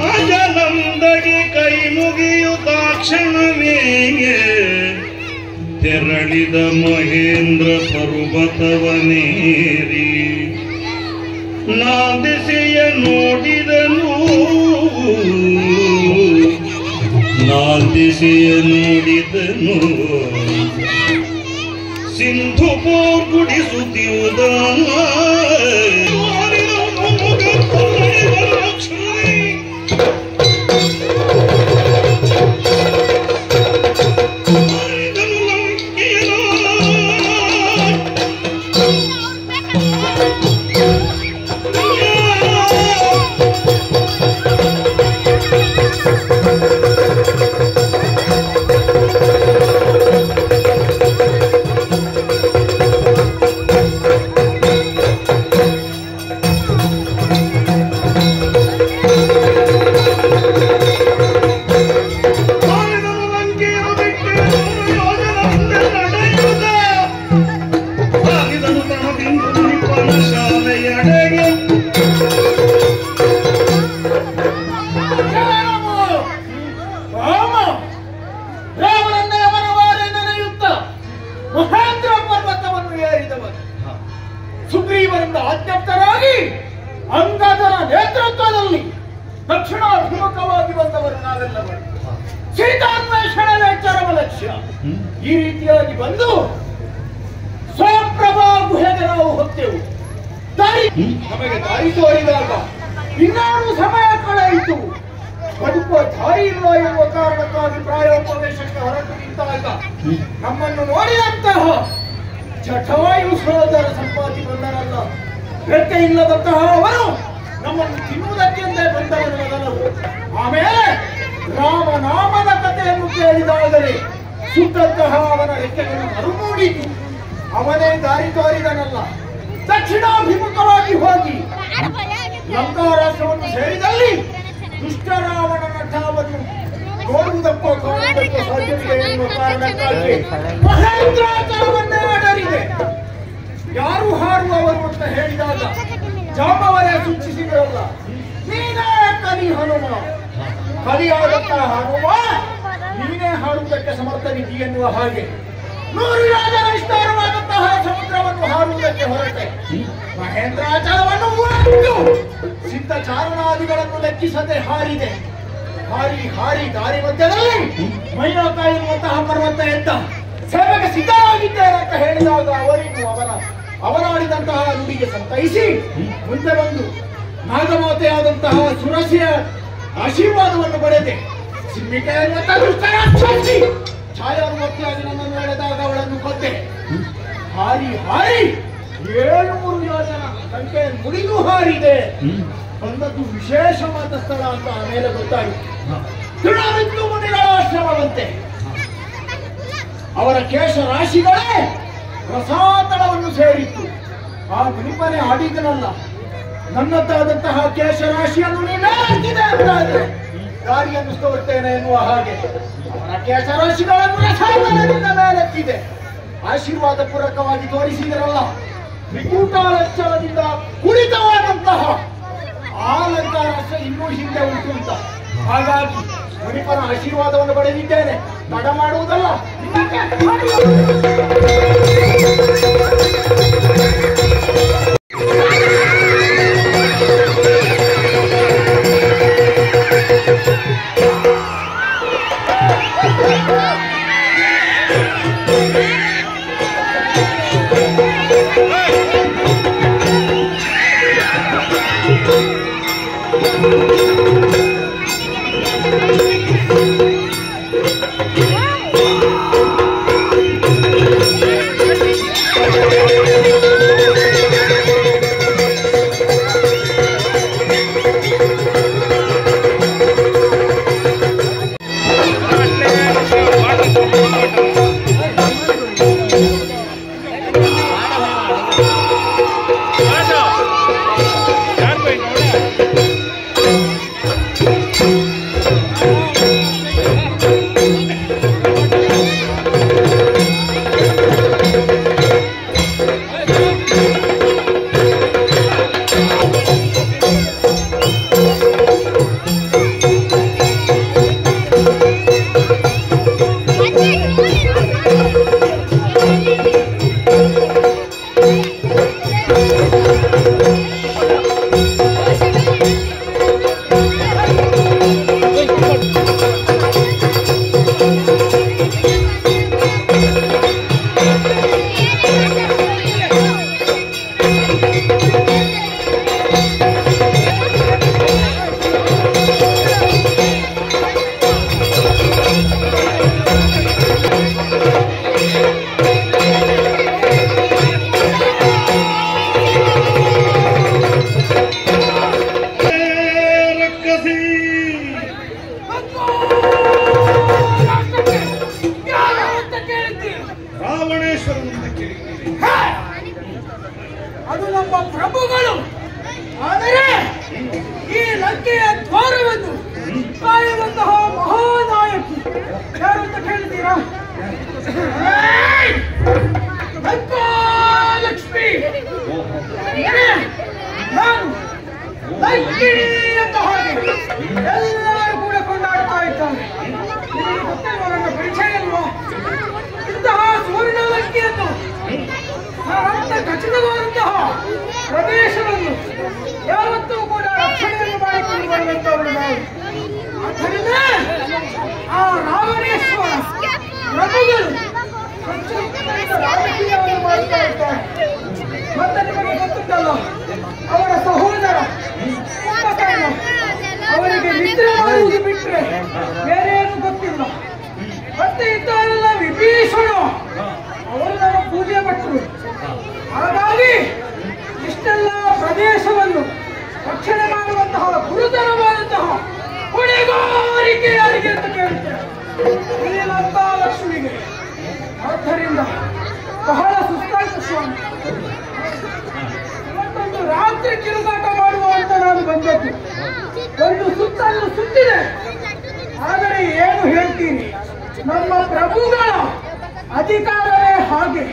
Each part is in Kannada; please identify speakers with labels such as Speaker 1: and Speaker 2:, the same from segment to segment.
Speaker 1: ಅಜಲಂದಗೆ ಕೈ ಮುಗಿಯುತ್ತಾಕ್ಷಣವೇ ತೆರಳಿದ ಮಹೇಂದ್ರ ಪರ್ವತವನೇರಿ ನಾದಿಸೆಯ ನೋಡಿದನು ಸಿಂಧುಪುರ್ ಗುಡಿಸುತ್ತಿರುವುದ
Speaker 2: ಸುಗ್ರೀವರಿಂದ ಆಜ್ಞಪ್ತರಾಗಿ ಅಂಗದರ ನೇತೃತ್ವದಲ್ಲಿ ದಕ್ಷಿಣಾಭಿಮುಖವಾಗಿ ಬಂದವರು ನಾವೆಲ್ಲವರು. ಸೀತಾನ್ವೇಷಣೆ ಚರಮ ಲಕ್ಷ್ಯ. ಈ ರೀತಿಯಾಗಿ ಬಂದು ಸ್ವಯಂಪ್ರಭಾ ಗುಹೆಗೆ ನಾವು ಹೊತ್ತೇವು. ನಮಗೆ ದಾರಿ ತೋರಿದಾಗ ಇನ್ನಾರು ಸಮಯ ಕಳೆಯಿತು. ಬದುಕುವ ದಾರಿ ಇಲ್ಲ ಎನ್ನುವ ಕಾರಣಕ್ಕಾಗಿ ಪ್ರಾಯೋಪವೇಶಕ್ಕೆ ಹೊರಟು ನಿಂತಾಗ ನಮ್ಮನ್ನು ನೋಡಿದಂತಹ ಜಠವಾಯು ಸಹೋದರ ಸಂಪಾದಿ ಬಂದರಲ್ಲ, ರೆಕ್ಕೆ ಇಲ್ಲದಂತಹ ಅವರು ನಮ್ಮನ್ನು ತಿನ್ನುವುದಕ್ಕೆಂದೇ ಬಂದವರು ಮೊದಲರು. ಆಮೇಲೆ ರಾಮನಾಮದ ಕಥೆಯನ್ನು ಕೇಳಿದಾಗಲೇ ಸುತ್ತಂತಹ ಅವನ ರೆಕ್ಕೆಗಳನ್ನು ಮರುಮೂಡಿತು. ಅವನೇ ದಾರಿ ತೋರಿದನಲ್ಲ. ದಕ್ಷಿಣಾಭಿಮುಖವಾಗಿ ಹೋಗಿ ಲಂಕಾ ರಾಷ್ಟ್ರವನ್ನು ಸೇರಿದಲ್ಲಿ ದುಷ್ಟರಾವಣನ ಠಾವನ್ನು ನೋಡುವುದಕ್ಕೋ ಕಾಣುವುದಕ್ಕೋ ಸಾಧ್ಯವಿದೆ ಎನ್ನುವ ಕಾರಣಕ್ಕಾಗಿ ಮಹೇಂದ್ರಾಚಲವನ್ನೇ ಆಡರಿದೆ. ಯಾರು ಹಾಡುವವರು ಅಂತ ಹೇಳಿದಾಗ ಜಾಂಬವರೇ ಸೂಚಿಸಿದರಲ್ಲ, ನೀನೇ ಕಲಿ ಹನುಮ, ಕಲಿಯಾದಂತಹ ಹನುಮ ನೀನೇ ಹಾಡುವುದಕ್ಕೆ ಸಮರ್ಥನಿದ್ದಿ ಎನ್ನುವ ಹಾಗೆ 100 ಯೋಜನ ವಿಸ್ತಾರವಾದಂತಹ ಸಮುದ್ರವನ್ನು ಹಾರುವುದಕ್ಕೆ ಹೊರಟೆ. ಮಹೇಂದ್ರಾಚಲವನ್ನು ಸಿದ್ಧ ಚಾರಣಾದಿಗಳನ್ನು ಲೆಕ್ಕಿಸದೆ ಹಾರಿದೆ. ಹಾರಿ ಹಾರಿ ದಾರಿ ಮಧ್ಯದಲ್ಲಿ ಮೈನಾಕ ಎನ್ನುವಂತಹ ಪರ್ವತ ಎದ್ದ. ಸೇವೆಗೆ ಸಿದ್ಧರಾಗಿದ್ದೇನೆ ಅಂತ ಹೇಳಿದಾಗ ಅವರಿಗೂ ಅವರಾಡಿದಂತಹ ನುಡಿಗೆ ಸಂತೈಸಿ ಮುಂದೆ ಬಂದು ನಾಗಮಾತೆಯಾದಂತಹ ಸುರಸಿಯ ಆಶೀರ್ವಾದವನ್ನು ಪಡೆದೆ. ಸಿಮ್ಮಿಕೆ ಎನ್ನುವಂತಹ ದುಷ್ಟರಾಕ್ಷಸಿ ಛಾಯಾನುಮತಿಯಾಗಿ ನನ್ನನ್ನು ಎಳೆದಾಗ ಅವಳನ್ನು ಕೊಂದೆ. ಹಾರಿ ಹಾರಿ 700 ಯೋಜನ ಸಂಖ್ಯೆ ಮುಡಿದು ಹಾರಿದೆ. ಬಂದದ್ದು ವಿಶೇಷವಾದ ಸ್ಥಳ ಅಂತ ಆಮೇಲೆ ಗೊತ್ತಾಯಿತು. ತೃಣವಿದ್ದು ಮುನಿಗಳ ಆಶ್ರಮವಂತೆ. ಅವರ ಕೇಶ ರಾಶಿಗಳೇ ರಸಾತಳವನ್ನು ಸೇರಿತ್ತು. ಆ ಮುನಿಪನೆ ಹಾಡಿದನಲ್ಲ, ನನ್ನದ್ದಾದಂತಹ ಕೇಶ ರಾಶಿಯನ್ನು ನೀನೇ ಅಂತಾದ್ರೆ ದಾರಿಯನ್ನು ತೋರ್ತೇನೆ ಎನ್ನುವ ಹಾಗೆ ಅವರ ಕೇಶ ರಾಶಿಗಳನ್ನು ರಸಾತಳದಿಂದ ಮೇಲೆತ್ತಿದೆ. ಆಶೀರ್ವಾದ ಪೂರ್ವಕವಾಗಿ ತೋರಿಸಿದರಲ್ಲ, ತ್ರಿಕೂಟಾಲಂಚಲದಿಂದ ಕುಳಿತವಾದಂತಹ ಅಲಂಕಾರ ಇನ್ನೂ ಹಿಂದೆ ಉಂಟು ಅಂತ. ಹಾಗಾಗಿ ಮುನಿಪನ ಆಶೀರ್ವಾದವನ್ನು ಪಡೆದಿದ್ದೇನೆ, ತಡ ಮಾಡುವುದಲ್ಲ. ನಮ್ಮ ಪ್ರಭುಗಳು. ಆದರೆ ಈ ಲಂಕೆಯ ದ್ವಾರವನ್ನು ಕಾಯುವಂತಹ ಮಹಾನಾಯಕಿ ಯಾರು ಅಂತ ಕೇಳಿದ್ದೀರಾ? ಲಕ್ಷ್ಮಿ. ನಾನು ಲಂಕಿಣಿ ಅಂತ ಹಾಗೆ ಎಲ್ಲರೂ ಕೂಡ ಕೊಂಡಾಡ್ತಾ ಇದ್ದಾರೆ. ನಿಮಗೆ ಗೊತ್ತಿಲ್ವಾ ನನ್ನ ಪರಿಚಯ ಅಲ್ವಾ? ಇಂತಹ ಸುವರ್ಣ ಲಂಕೆಯನ್ನು ಅಂತ ಖಚಿತವಾದಂತಹ ಪ್ರದೇಶವನ್ನು ಯಾವತ್ತೂ ಕೂಡ ರಕ್ಷಣೆಯನ್ನು ಮಾಡಿಕೊಂಡು ಬರುವಂತವರು ನಾವು. ಆದ್ದರಿಂದ ಆ ರಾವಣೇಶ್ವರ ಪ್ರಭುಗಳು ರಾಜಕೀಯವನ್ನು ಮಾಡ್ತಾ ಇದ್ದಾರೆ. ಮತ್ತೆ ನಿಮಗೆ ಗೊತ್ತುಂಟಲ್ಲ, ಅವರ ಸಹೋದರ ಕುಂಭಕರ್ಣ ಅವರಿಗೆ ನಿದ್ರೆ ಮಾಡುವುದು ಬಿಟ್ಟರೆ ಬೇರೆ ಏನು ಗೊತ್ತಿಲ್ಲ. ಮತ್ತೆ ಇದ್ದಾರೆಲ್ಲ ವಿಭೀಷಣ, ಅವರು ನಮ್ಮ ಪೂಜೆ ಭಟ್ರು. ಹಾಗಾಗಿ ಇಷ್ಟೆಲ್ಲ ಪ್ರದೇಶವನ್ನು ರಕ್ಷಣೆ ಮಾಡುವಂತಹ ಗುರುತರವಾದಂತಹ ಹೊಣೆಗಾರಿಕೆ ಯಾರಿಗೆ ಅಂತ ಕೇಳ್ತಾರೆ? ಶ್ರೀಲಂಕಾ ಲಕ್ಷ್ಮಿಗೆ. ಆದ್ದರಿಂದ ಬಹಳ ಸುಸ್ತಾಯ್ತು ಸ್ವಾಮಿ. ಇವತ್ತೊಂದು ರಾತ್ರಿ ತಿರುಗಾಟ ಮಾಡುವ ಅಂತ ನಾನು ಬಂದದ್ದು. ಒಂದು ಸುತ್ತನ್ನು ಸುತ್ತಿದೆ. ಆದರೆ ಏನು ಹೇಳ್ತೀನಿ, ನಮ್ಮ ಪ್ರಭುಗಳ ಅಧಿಕಾರವೇ ಹಾಗೆ.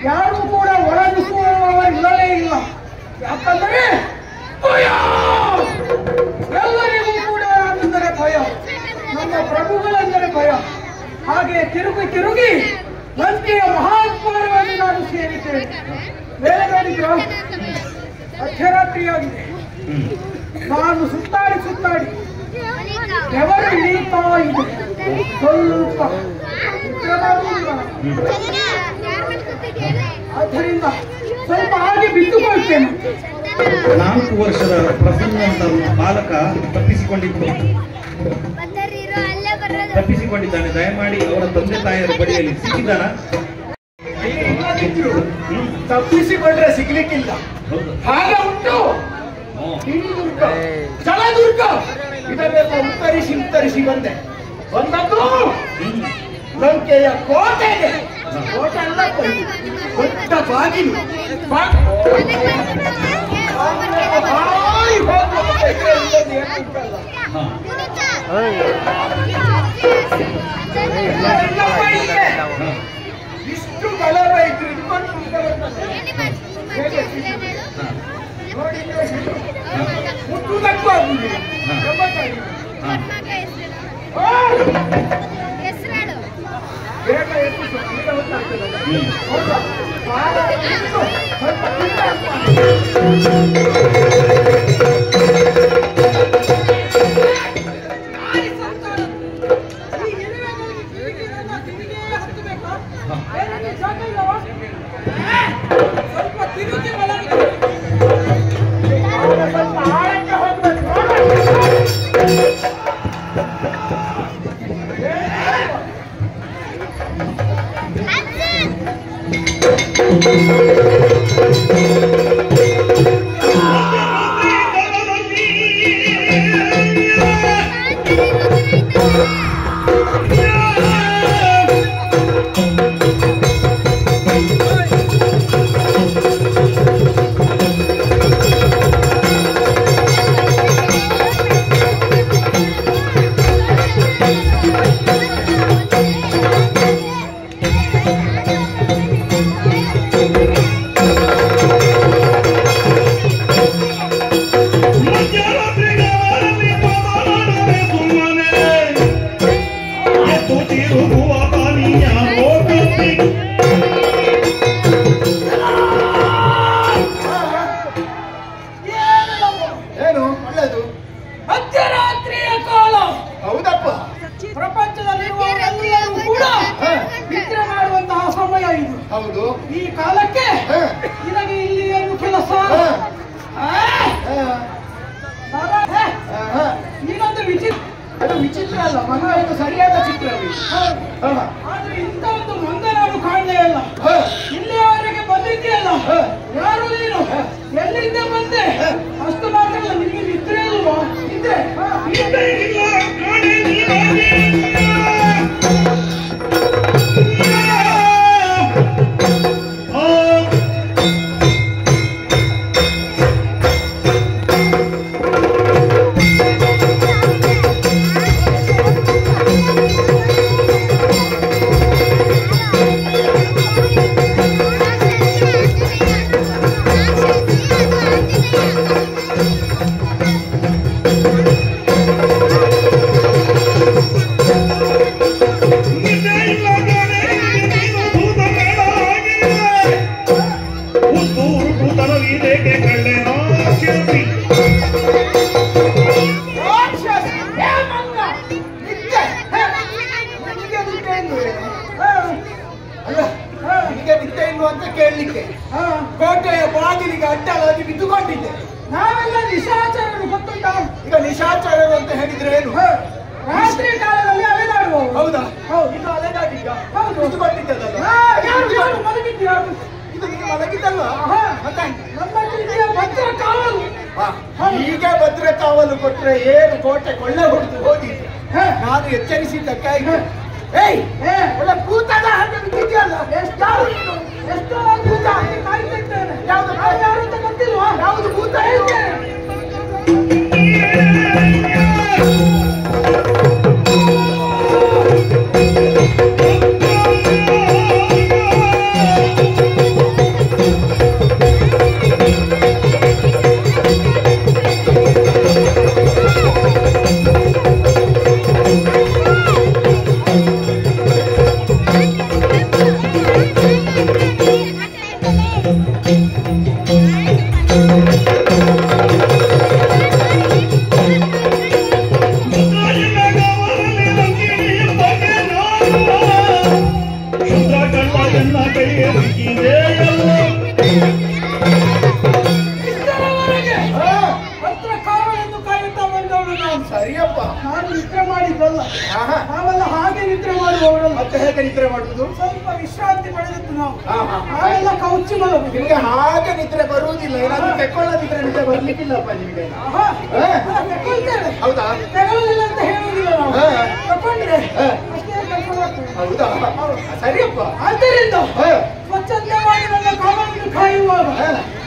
Speaker 2: ಯಾರು ಕೂಡ ಒಳಗಿಸುವವ ಇಲ್ಲವೇ ಇಲ್ಲ. ಯಾಕಂದರೆ ಭಯ, ಎಲ್ಲರಿಗೂ ಕೂಡ ಅಂದರೆ ಭಯ, ನಮ್ಮ ಪ್ರಭುಗಳೆಂದರೆ ಭಯ. ಹಾಗೆ ತಿರುಗಿ ತಿರುಗಿ ಲಂಕೆಯ ಮಹಾದ್ವಾರವನ್ನು ನಾನು ಸೇರಿದ್ದೇನೆ. ಬೇರೆ ನೋಡಿದ್ರ ಮಧ್ಯರಾತ್ರಿಯಾಗಿದೆ. ನಾನು ಸುತ್ತಾಡಿ ಸುತ್ತಾಡಿ ಬೆವರು ಇಳಿಯುತ್ತಾ ಇದೆ. ಸ್ವಲ್ಪ ಆದ್ದರಿಂದ ಸ್ವಲ್ಪ ಹಾಗೆ ಬಿಟ್ಟುಕೊಳ್ತೇನೆ.
Speaker 1: 4 ವರ್ಷದ ಪ್ರಸನ್ನ ಅಂತ ಬಾಲಕ ತಪ್ಪಿಸಿಕೊಂಡಿದ್ದಾನೆ. ದಯಮಾಡಿ ಅವರ ತಂದೆ ತಾಯಿಯರ ಬಳಿಯಲ್ಲಿ ಸಿಕ್ಕಿದ್ದಾನ?
Speaker 2: ತಪ್ಪಿಸಿಕೊಂಡ್ರೆ ಸಿಗ್ಲಿಕ್ಕಿಲ್ಲ. ಹಾಗ ಉಂಟು ದುರ್ಗ, ಜಲದುರ್ಗ, ಇದನ್ನೆಲ್ಲ ಉತ್ತರಿಸಿ ಬಂದೆ. ಬಂದದ್ದು ಲಂಕೆಯ ಕೋಟೆಗೆ. ಕೋಟೆ ಎಲ್ಲ ದೊಡ್ಡ ಬಾಗಿಲು. ಇಷ್ಟು ಗಲಭೆ ಇದ್ರು ಮುಟ್ಟುವುದಕ್ಕೂ ಆಗುದಿಲ್ಲ. ಬೇಗ ಎತ್ತಿಸು, ಈಗ ಗೊತ್ತಾಗ್ತದೆ. ಸ್ವಲ್ಪ ತಿರುಗಿ ಸ್ವಲ್ಪ ಆಳಕ್ಕೆ ಹೋಗ್ಬೇಕು. ಏನು ಒಳ್ಳೆದು? ಮಧ್ಯರಾತ್ರಿಯ ಕಾಲ. ಹೌದಪ್ಪ, ಪ್ರಪಂಚದಲ್ಲಿರುವವರೆಲ್ಲರೂ ಕೂಡ ನಿದ್ರೆ ಮಾಡುವಂತಹ ಸಮಯ ಇದು. ಹೌದು. ಈ ಕಾಲಕ್ಕೆ ನಿನಗೆ ಇಲ್ಲಿ ಏನು ಕೆಲಸ? ನೀನೊಂದು ವಿಚಿತ್ರ, ಅದು ವಿಚಿತ್ರ ಅಲ್ಲ ಮನ, ಇದು ಸರಿಯಾದ ಚಿತ್ರ. ಆದ್ರೆ ಇಂಥ ಒಂದು ಮಂದ ನಾನು ಕಾಣಲೇ ಇಲ್ಲ. ಇಲ್ಲಿಯವರೆಗೆ ಬಂದಿದ್ದೀಯಲ್ಲ, ಯಾರು ನೀನು? ಎಲ್ಲಿಂದ ಬಂದೆ? ಅಷ್ಟು ಮಾತ್ರ ನಿಮಗೆ ನಿದ್ರೆ ಇಲ್ವಾ? ನಿದ್ರೆ
Speaker 3: ಹೋಗಿದ್ದೆ. ಕೋಟೆಯ ಬಾಗಿಲಿಗೆ ಅಡ್ಡಲಾಗಿ ಬಿದ್ದುಕೊಂಡಿದ್ದೆ.
Speaker 2: ನಾವೆಲ್ಲ ನಿಶಾಚರರು ಗೊತ್ತುಂಟಾ?
Speaker 3: ಈಗ ನಿಶಾಚರರು ಅಂತ ಹೇಳಿದ್ರೆ ಏನು?
Speaker 2: ರಾತ್ರಿ ಕಾಲದಲ್ಲಿ ಅಲೆದಾಡುವವರು.
Speaker 3: ಹೌದಾ?
Speaker 2: ಹೌದು.
Speaker 3: ಇದು ಅಲೆದಾಡಿದ್ದ?
Speaker 2: ಹೌದು.
Speaker 3: ಬಿದ್ದುಕೊಂಡಿದ್ದಲ್ಲ?
Speaker 2: ಯಾರು ಮಲಗಿದ್ಯಾ?
Speaker 3: ಇದು ನಿಮಗೆ ಮಲಗಿದ್ದಲ್ಲ? ಮತ್ತೆ
Speaker 2: ನಮ್ಮ ರೀತಿಯ ಭದ್ರ ಕಾವಲು.
Speaker 3: ಈಗ ಭದ್ರ ಕಾವಲು ಕೊಟ್ರೆ ಏನು ಕೋಟೆ ಕೊಳ್ಳೆ ಹೊಡೆದು ಹೋಗಿದ್ದೆ. ನಾನು ಎಚ್ಚರಿಸಿದ್ದಕ್ಕಾಗಿ ಏಯ್ ಒಳ್ಳೆ ಕೂತದ ಹಾಗೆ ಬಿದ್ದಿದ್ಯಲ್ಲ.
Speaker 2: ಎಷ್ಟೋ ಭೂತ ಕಾಯ್ತಿದ್ದೇನೆ. ಯಾರು ಅಂತ ಗೊತ್ತಿಲ್ವಾ?
Speaker 3: ಯಾವುದು ಭೂತ? ಸರಿಯಪ್ಪ.
Speaker 2: ನಾನು ನಿದ್ರೆ ಮಾಡಿದ್ದಲ್ಲ. ನಾವೆಲ್ಲ ಹಾಗೆ ನಿದ್ರೆ ಮಾಡುವವರಲ್ಲ.
Speaker 3: ಮತ್ತೆ ಹೇಗೆ ನಿದ್ರೆ ಮಾಡುವುದು?
Speaker 2: ಸ್ವಲ್ಪ ವಿಶ್ರಾಂತಿ ಪಡೆದದ್ದು ನಾವು. ನಾವೆಲ್ಲ ಕೌಚಿ ಮಲಗುದು.
Speaker 3: ನಿಮಗೆ ಹಾಗೆ ನಿದ್ರೆ ಬರುವುದಿಲ್ಲ. ಏನಾದ್ರೂ ತೆಕ್ಕೊಳ್ಳೋದಿದ್ರೆ ನಿದ್ರೆ ಬರ್ಲಿಕ್ಕಿಲ್ಲಪ್ಪ ನಿಮಗೆ.
Speaker 2: ತಗೊಳ್ತೇವೆ.
Speaker 3: ಹೌದಾ?
Speaker 2: ತಗೊಳ್ಳಿಲ್ಲ ಅಂತ ಹೇಳುವುದಿಲ್ಲ ನಾವು. ತಗೊಂಡ್ರೆ ಅಷ್ಟೇ ಕರ್ಕೊಂಡು ಹೋಗ್ತೇವೆ.
Speaker 3: ಹೌದಾ? ಸರಿಯಪ್ಪ.
Speaker 2: ಆದ್ದರಿಂದ ಸ್ವಚ್ಛಂದವಾಗಿ ನನ್ನ ಕಾಲವನ್ನು ಕಾಯುವಾಗ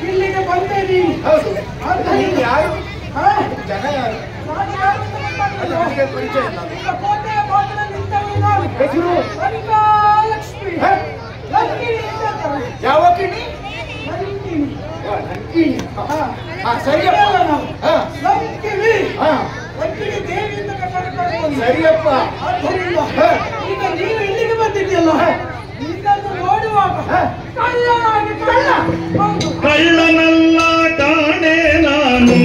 Speaker 2: ಇಲ್ಲಿಗೆ ಬಂದೆ ನೀನು.
Speaker 3: ಹೌದು.
Speaker 2: ಆದ್ದರಿಂದ
Speaker 3: ಯಾರು ಜನ? ಯಾರು?
Speaker 2: ನಾನು ಯಾರು ಅಂತ ಗೊತ್ತಾಗ್ಲಿಲ್ಲ.
Speaker 3: ನನಗೆ ಪರಿಚಯ ಇಲ್ಲ.
Speaker 2: ಈಗ ಕೋಟೆಯ ಬಾಗಿಲಲ್ಲಿ ನಿಂತವಳು ನಾನು.
Speaker 3: ಹೆಸರು?
Speaker 2: ಲಂಕಾಲಕ್ಷ್ಮಿ. ಲಂಕಿಣಿ ಅಂತ ಅಂತಾರೆ.
Speaker 3: ಯಾವ ಕಿಣಿ?
Speaker 2: ಲಂಕಿಣಿ.
Speaker 3: ಲಂಕಿಣಿ. ಸರಿಯಪ್ಪ.
Speaker 2: ಲಂಕಿಣಿ.
Speaker 3: ಹಾ,
Speaker 2: ಲಂಕಿಣಿ ದೇವಿ ಅಂತ ಕರ್ಕೊಂಡು
Speaker 3: ಸರಿಯಪ್ಪ.
Speaker 2: ಆದ್ದರಿಂದ ಈಗ ನೀನು ಇಲ್ಲಿಗೆ ಬಂದಿದ್ಯಲ್ಲ, ನಿನ್ನನ್ನು ನೋಡುವಾಗ ಕಳ್ಳನಾಗಿ ಹೌದು.
Speaker 1: ಕಳ್ಳನಲ್ಲ ಕಾಣೆ ನಾನು,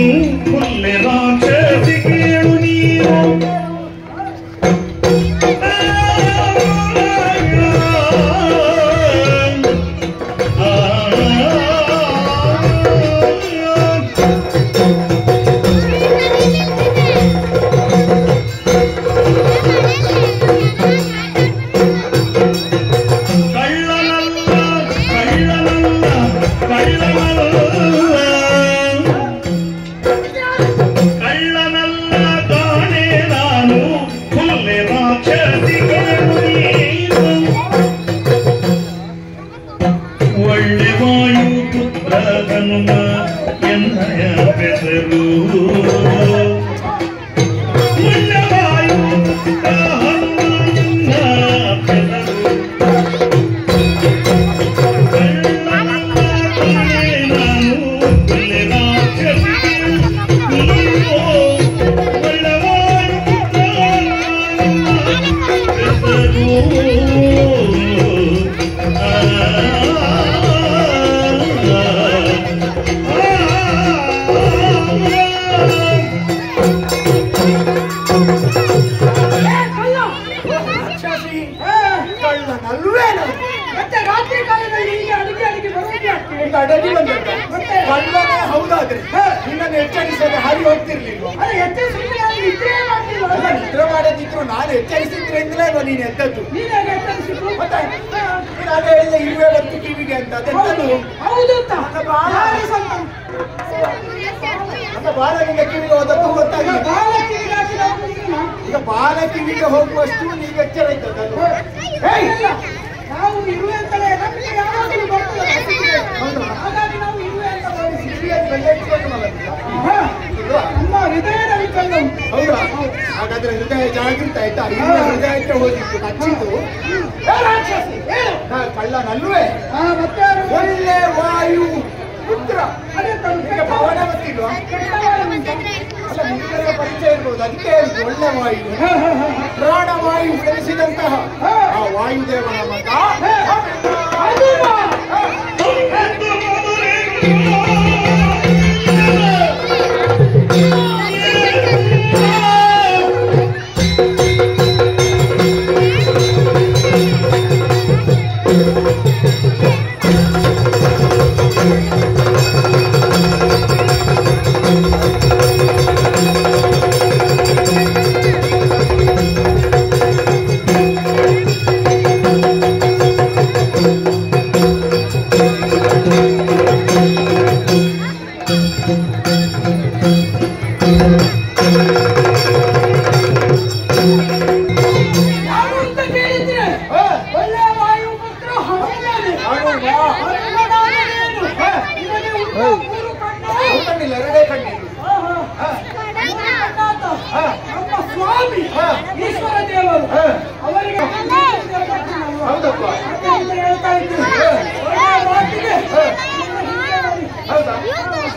Speaker 1: ಹುಲ್ಲೆ ರಾಕ್ಷಸಿ ಕೇಳು ನೀನು. ಒಳ್ಳೆ ವಾಯು ಪುತ್ರಗನುಮ ಎನ್ನಯ ಬೆದರು, ಒಳ್ಳೆ ವಾಯು ಪುತ್ರ ಹನುಮನ್ನ ಬೆದರು. ಕಳ್ಳನಲ್ಲ ಕಾಣೆ ನಾನು, ಒಳ್ಳೆ ರಾಕ್ಷಸಿ ನೀನು. ಒಳ್ಳೆ ವಾಯು ಪುತ್ರ ಹನುಮನ್ನ ಬೆದರು.
Speaker 3: ರಾಕ್ಷಸಿ ಕಳ್ಳನಲ್ವೇ ನಾನು?
Speaker 2: ಮತ್ತೆ ರಾತ್ರಿ ಕಾಲದಲ್ಲಿ ಹೀಗೆ ಅಡಿಗೆ ಬರುವುದೇ ಆಗ್ತದೆ.
Speaker 3: ಈಗ ಅಡಗಿ ಬಂದದ್ದ?
Speaker 2: ಮತ್ತೆ?
Speaker 3: ಕಳ್ಳನೇ ಹೌದಾದ್ರೆ ನಿನ್ನನ್ನು ಎಚ್ಚರಿಸದೆ ಹಾರಿ ಹೋಗ್ತಿರ್ಲಿಲ್ವ?
Speaker 2: ಅದು ಎಚ್ಚರಿಸಿದ್ರೆ ನಾನು ನಿದ್ರೆ ಮಾಡ್ತಿಲ್ಲ.
Speaker 3: ಅಲ್ಲ, ನಿದ್ರೆ ಮಾಡದಿದ್ರು ನಾನು ಎಚ್ಚರಿಸಿದ್ರಿಂದಲೇ ನೀನು ಎದ್ದದ್ದು.
Speaker 2: ನೀನಾಗ ಎಚ್ಚರಿಸಿದ್ರು.
Speaker 3: ಮತ್ತೆ ನೀನು ಅದೇ ಹೇಳಿದ ಇರುವೆ ಬಂತು ಕಿವಿಗೆ ಅಂತ, ಅದೆಂತದ್ದು?
Speaker 2: ಹೌದು ಅಂತ.
Speaker 3: ನನ್ನ ಬಾಲನಿಂದ ಕಿವಿಗೆ ಹೋದದ್ದು ಗೊತ್ತಾಗಿಲ್ಲ.
Speaker 2: ಬಾಲ ಕಿವಿಗೆ ಹಾಕಿದ ಅವನಿಗೆ
Speaker 3: ಈಗ ಬಾಲ ಕಿವಿಗೆ ಹೋಗುವಷ್ಟು ನೀವು ಎಚ್ಚರ ಇದ್ದದ್ದು.
Speaker 2: ನಾವು ಇರುವೆ ಅಂತಲೇ ನಮಗೆ ಯಾವಾಗಲೂ ಬರ್ತದೆ. ಹಾಗಾಗಿ ನಾವು ಇರುವೆ ಅಂತ ಭಾವಿಸಿ
Speaker 3: ಕಿವಿಯಲ್ಲಿ ಬೆಳ್ಳೆಟ್ಕೊಂಡು ಮಲಗಿಲ್ಲ.
Speaker 2: ನಮ್ಮ ಹೃದಯದ ವಿಕಲ್ಯ.
Speaker 3: ಹೌದಾ? ಹಾಗಾದ್ರೆ ಹೃದಯ ಜಾಗೃತ ಆಯ್ತಾ? ಇನ್ನು ಹೃದಯಕ್ಕೆ ಹೋಗಿತ್ತು ಕಚ್ಚಿತು.
Speaker 2: ರಾಕ್ಷಸಿ
Speaker 3: ಕಳ್ಳನಲ್ವೇ?
Speaker 2: ಮತ್ತೆ ಯಾರು?
Speaker 3: ಒಳ್ಳೆ ವಾಯು ಪುತ್ರ.
Speaker 2: ಅದೇ
Speaker 3: ನಿಮಗೆ ಭವನ ಗೊತ್ತಿಲ್ವಾ? ಅಲ್ಲ, ನಿಮಗೆ ಪರಿಚಯ ಇರ್ಬೋದು, ಅದಕ್ಕೆ ಹೇಳಿದ್ದು ಒಳ್ಳೆ ವಾಯು. ಪ್ರಾಣವಾಯು ಬೆಳೆಸಿದಂತಹ ಆ ವಾಯುದೇವನ ಮಗ
Speaker 2: ಮೂರು ಕಣ್ಣು
Speaker 3: ಕಣ್ಣಿಲ್ಲ, ಎರಡೇ ಕಣ್ಣಿಲ್ಲ.
Speaker 2: ನಮ್ಮ ಸ್ವಾಮಿ ಈಶ್ವರ ದೇವರು ಅವರಿಗೆ
Speaker 3: ಹೌದಪ್ಪ,
Speaker 2: ಹೇಳ್ತಾ ಇದ್ದೀವಿ. ಮಾತಿಗೆ
Speaker 3: ಹೌದಾ?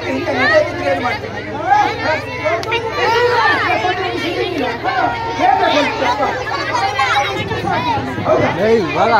Speaker 3: ಹಿಂದೆ ನಡೆದಿದ್ರೆ ಏನ್ ಮಾಡ್ತೀನಿ? ಹೌದಾ?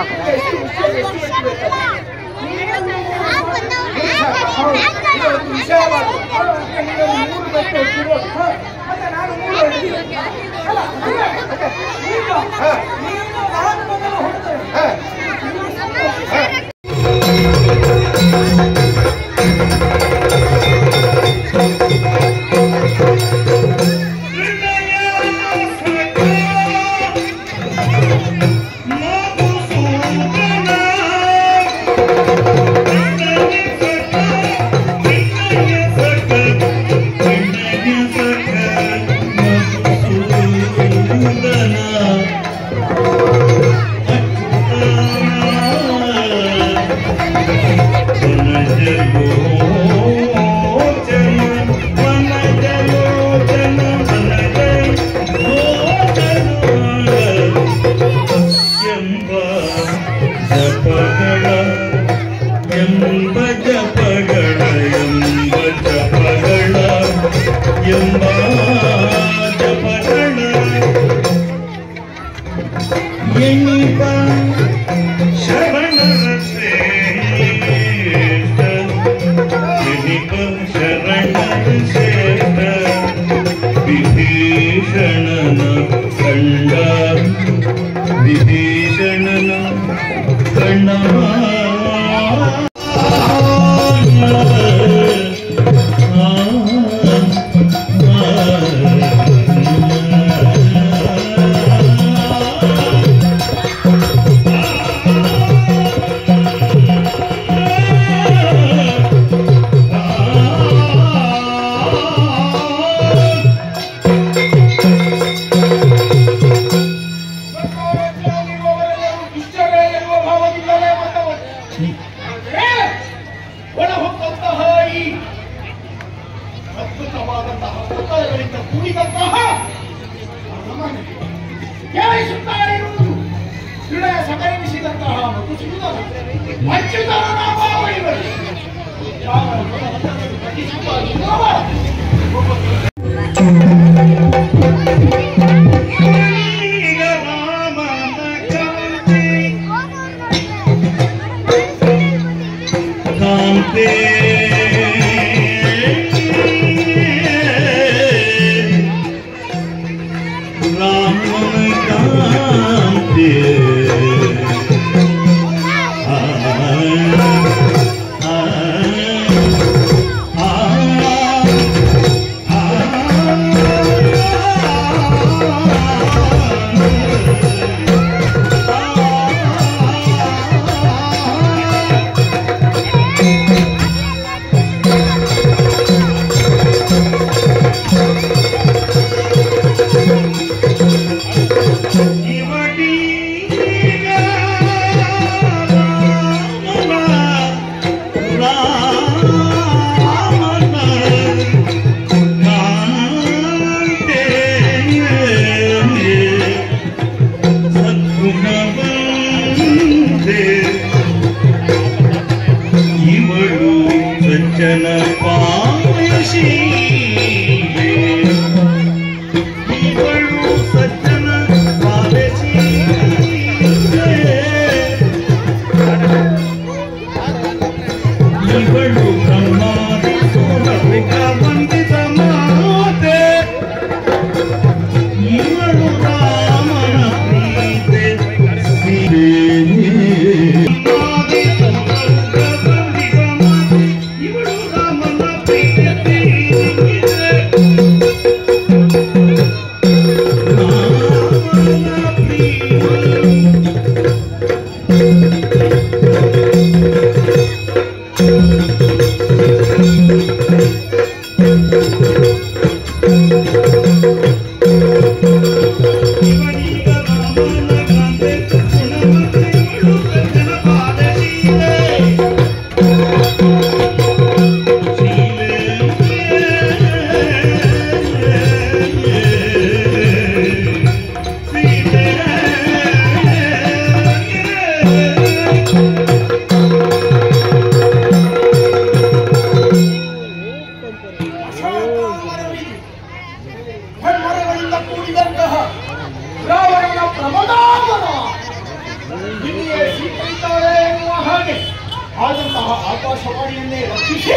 Speaker 3: ರಾಯವಾಡಿಯನ್ನೇ ರಕ್ಷಿಸಿ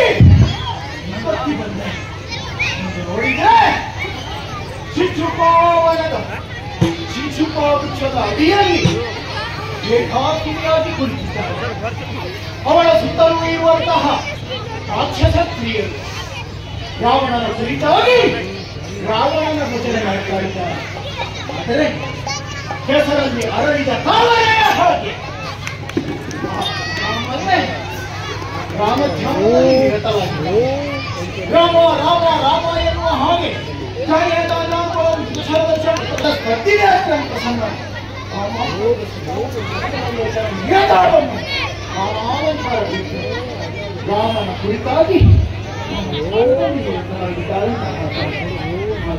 Speaker 3: ನಗತ್ತಿ ಬಂದೆ. ನೋಡಿದ್ರೆ ಶಿಶುಪಾವನದ ಶಿಶುಪಾ ವೃಕ್ಷದ ಅಡಿಯಲ್ಲಿ ಏಕಾಕಿನಿಯಾಗಿ ಕುಳಿತಿದ್ದಾರೆ. ಅವಳ ಸುತ್ತಲೂ ಇರುವಂತಹ ರಾಕ್ಷಸ ಸ್ತ್ರೀಯರು ರಾವಣನ ಕುರಿತಾಗಿ ರಾವಣನ ಭಜನೆ ಮಾಡ್ತಾ ಇದ್ದಾರೆ. ಆದರೆ ಹೆಸರಲ್ಲಿ ಅರಳಿದ ಕಾಲನೇ ಹಾಗೆ ರಾಮಧ್ಯಾನದಲ್ಲಿ ನಿರತವಾಗಿದೆ. ರಾಮ ರಾಮ ರಾಮ ಎನ್ನುವ ಹಾಗೆ ಸ್ಪರ್ಧಿಗೆ ಪ್ರಸಂಗ ರಾಮನ ಕುರಿತಾಗಿ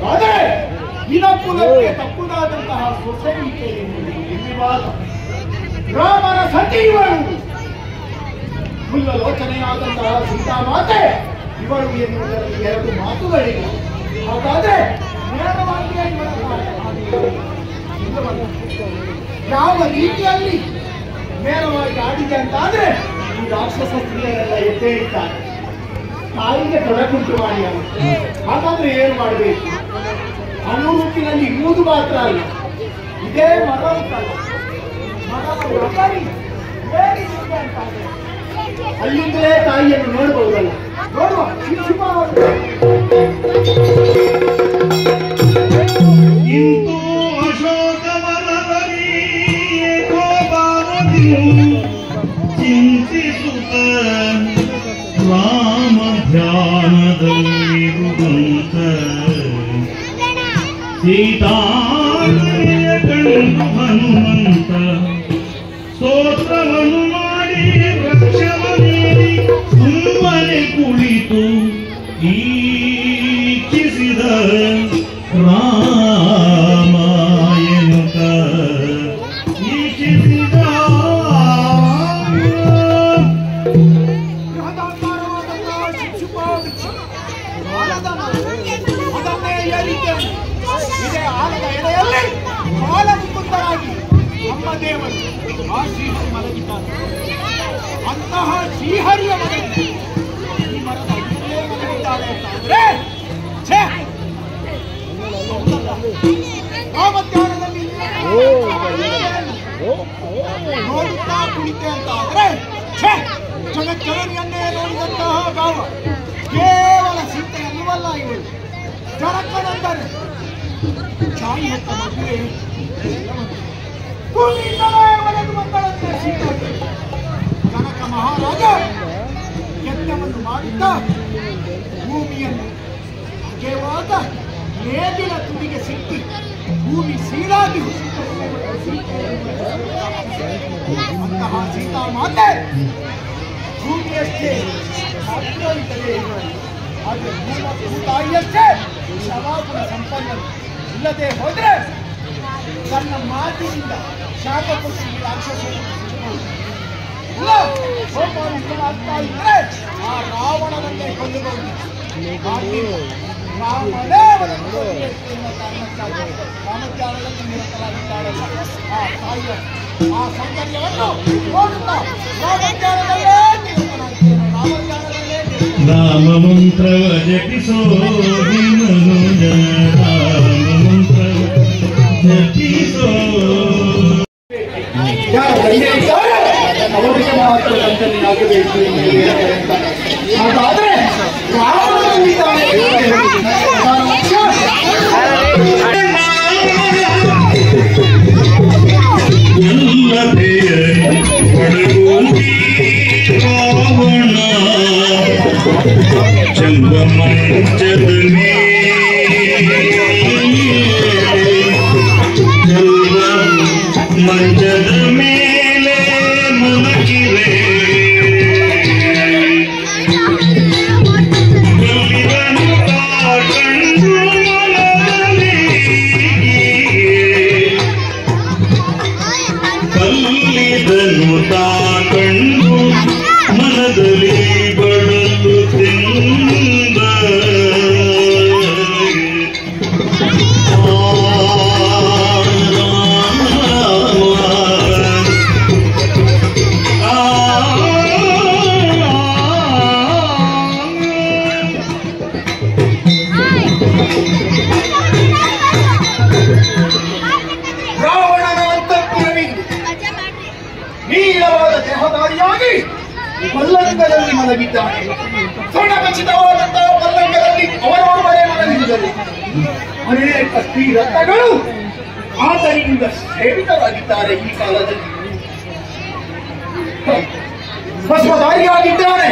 Speaker 3: ಹಾಗಾದರೆ ಇನಕುಲಕ್ಕೆ ತಪ್ಪುದಾದಂತಹ ಸೊಸೈಟಿ ನಿರ್ವಿವಾದ ರಾಮನ ಸತಿಗಳು ಫುಲ್ಲಲೋಚನೆಯಾದಂತಹ ಸೀತಾಮಾತೆ ಇವಳು ಎನ್ನುವುದರಲ್ಲಿ ಎರಡು ಮಾತುಗಳಿವೆ. ಹಾಗಾದ್ರೆ ಯಾವ ರೀತಿಯಲ್ಲಿ ನೇರವಾಗಿ ಆಡಿದೆ ಅಂತಾದ್ರೆ ಈ ರಾಕ್ಷಸ ಸ್ತ್ರೀಯರೆಲ್ಲ ಎದ್ದೇ ಇದ್ದಾರೆ. ತಾಯಿಗೆ ತೊಡಕುಂಟು ಮಾಡಿ ಹಾಗಾದ್ರೆ ಏನು ಮಾಡಬೇಕು? ಅನುರೂಪಿನಲ್ಲಿ ಇರುವುದು ಮಾತ್ರ ಅಲ್ಲ, ಇದೇ ಮರ ಉಂಟಲ್ಲ, ಅಲ್ಲಿಂದಲೇ ತಾಯಿಯನ್ನು ನೋಡಬಹುದಲ್ಲ. ನೋಡುವ
Speaker 1: ಇಂದು ಅಶೋಕವನದಲ್ಲಿ ಏಕೋಪಾನದಿಯು ಚಿಂತಿಸುತ್ತ ರಾಮ ಧ್ಯಾನದಲ್ಲಿರುವಂತ ಸೀತಾಯ ಕಂಡು ಹನುಮಂತ ಸ್ತೋತ್ರವನ್ನು ಮಾಡಿ ರಕ್ಷಮ ನೀಡಿ ಸುಮ್ಮನೆ ಕುಳಿತು ಈಕ್ಷಿಸಿದ ರಾಮಾಯಣಕ ಈಕ್ಷಿಸಿದ
Speaker 3: ಇದೇ ಆಲದ ಎಡೆಯಲ್ಲಿ ಬಾಲಮುಕುಂದರಾಗಿ ನಮ್ಮ ದೇವರು ಆಶೀರ್ವಾದ ಮಲಗಿದ್ದಾರೆ. ಅಂತಹ ಶ್ರೀಹರಿಯ ಮನೆಯಲ್ಲಿ ಈ ಮರದ ಅಡಿಯಲ್ಲೇ ಮಲಗಿದ್ದಾರೆ ಅಂತಂದ್ರೆ ರಾಮಧ್ಯಾನದಲ್ಲಿ ನೋಡುತ್ತಾ ಕುಳಿತೆ ಅಂತ ಆದ್ರೆ ಜಗಜ್ಜನನಿಯನ್ನೇ ನೋಡಿದಂತಹ ಭಾವ ಕೇವಲ ಸೀತೆಯನ್ನುವಲ್ಲ ಇವಳು ಜನಕನೆಂದರೆ ಚಾಯಿ ಹೊತ್ತ ಮದುವೆ ಭೂಮಿಯಿಂದಲೇ ಒಡೆದು ಬಂದಳಂತೆ ಸೀತೆ. ಜನಕ ಮಹಾರಾಜ ಯಜ್ಞವನ್ನು ಮಾಡಿದ್ದ ಭೂಮಿಯನ್ನು ಅಗೆಯುವಾಗ ನೇಗಿಲ ತುದಿಗೆ ಸಿಕ್ಕಿ ಭೂಮಿ ಸೀಳಾಗಿ ಅಂತಹ ಸೀತಾ ಮಾತೆ ಭೂಮಿಯಷ್ಟೇ ಮಾತ್ರವಿದ್ದರೆ ಆದರೆ ಭೂತಾಯಿಯಷ್ಟೇ ಶವಾಗುಣ ಸಂಪನ್ನ ಇಲ್ಲದೆ ಹೋದ್ರೆ ತನ್ನ ಮಾತಿನಿಂದ ಶಾಪ ಕೊಟ್ಟು ರಾಕ್ಷಸ ಆಗ್ತಾ ಇದ್ರೆ ಆ ರಾವಣನನ್ನೇ ಕೊಂದುಕೊಂಡು ರಾಮಧ್ಯಾನದಲ್ಲಿ ನಿರತರಾಗಿದ್ದಾಳಲ್ಲ ಆ ತಾಯಿಯ ಆ ಸೌಂದರ್ಯವನ್ನು ನೋಡುತ್ತಾ ರಾಮಧ್ಯಾನದಲ್ಲೇ
Speaker 1: ರಾಮ ಮಂತ್ರವ ಜಪಿಸೋ ಮನುಜ ರಾಮ ಮಂತ್ರವ ಜಪಿಸೋ.
Speaker 3: ಅವರಿಗೆ ಮಾತ್ರ ಆಗಬೇಕು ಹಾಗಾದ್ರೆ
Speaker 1: ಎಲ್ಲ ಪಡಗೋಗಿ ರಾವಣ ಚಂಬ ಮಂಚದ ಮಂಚದ ಮೇಲೆ ಮಲಗಿರೆ ಕಲ್ಲಿದನು ತಾ ಕಂಡು ಮನದಲ್ಲಿ ಬಡಲು ತಿಂದ
Speaker 3: ಮಲಗಿದ್ದಾನೆ. ಸ್ವರ್ಣಖಚಿತವಾದಂತಹ ಪಲ್ಲಂಗದಲ್ಲಿ ಅವರೊಬ್ಬರೇ ಮಲಗಿದ್ದರು. ಅನೇಕ ಶ್ರೀರತ್ನಗಳು ಆತನಿಂದ ಸೇವಿತರಾಗಿದ್ದಾರೆ. ಈ ಕಾಲದಲ್ಲಿ ಭಸ್ಮಧಾರಿಯಾಗಿದ್ದಾನೆ.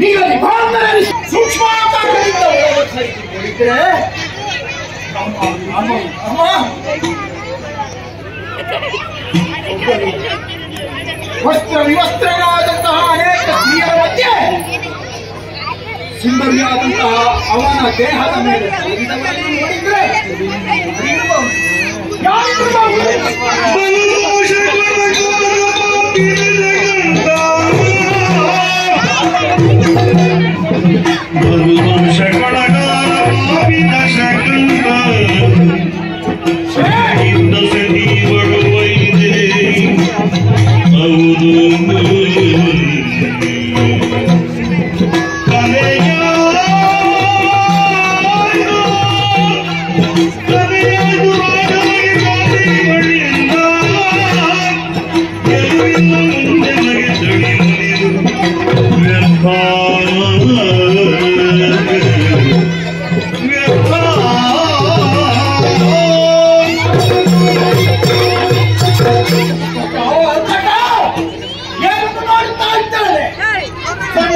Speaker 3: ನೀರಲ್ಲಿ ಭಾರತದಲ್ಲಿ ಸೂಕ್ಷ್ಮಾಕಾರದಿಂದ ನೋಡಿದ್ರೆ ವಸ್ತ್ರ ವಿವಸ್ತ್ರಗಳಾದಂತಹ ಅನೇಕ ಸ್ತ್ರೀಯರ ಮಧ್ಯೆ ಸುಂದರಿಯಾದಂತಹ ಅವನ ದೇಹದ ಮೇಲೆ ನೋಡಿದ್ರೆ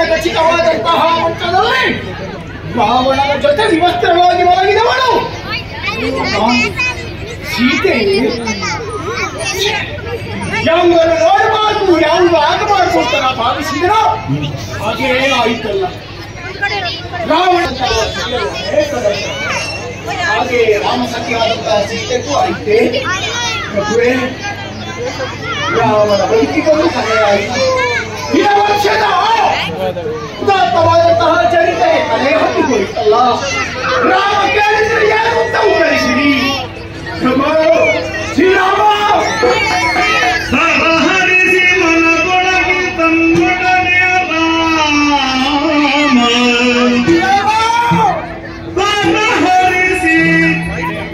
Speaker 3: ಖಚಿತವಾದಂತಹ ಮಂಚದಲ್ಲಿ ರಾವಣನ ಜೊತೆ ವಿವಸ್ತ್ರವಾಗಿ ಮಲಗಿದವನು ಸೀತೆ. ಯಾವನು ನೋಡಬಾರ್ದು, ಯಾವುದು ಆಗಬಾರ್ದು ಅಂತ ನಾ ಭಾವಿಸಿದ್ರ ಹಾಗೇ ಆಯ್ತಲ್ಲ. ರಾವಣ ಹಾಗೆ ರಾಮಸಖಿಯಾದಂತಹ ಸೀತೆಗೂ ಆಯ್ತೆ. ರಾವಣ ಬದುಕಿಗೊಂದು ಕಥೆಯಾಯಿತು. ವರ್ಷದ ಉದಾತ್ತವಾದಂತಹ ಚರಿತೆ ಕಲೆ ಹೊಂದಿಕೊಳ್ಳುತ್ತಲ್ಲ. ರಾಮ ಕೇಳಿದ್ರೆ ಏನು ಅಂತ ಉತ್ತರಿಸಿರಿ. ಶ್ರೀರಾಮ
Speaker 1: ಸಹರಿಸಿ ಮನದೊಳಗೆ ತನ್ನೊಡನೆ ಸಹರಿಸಿ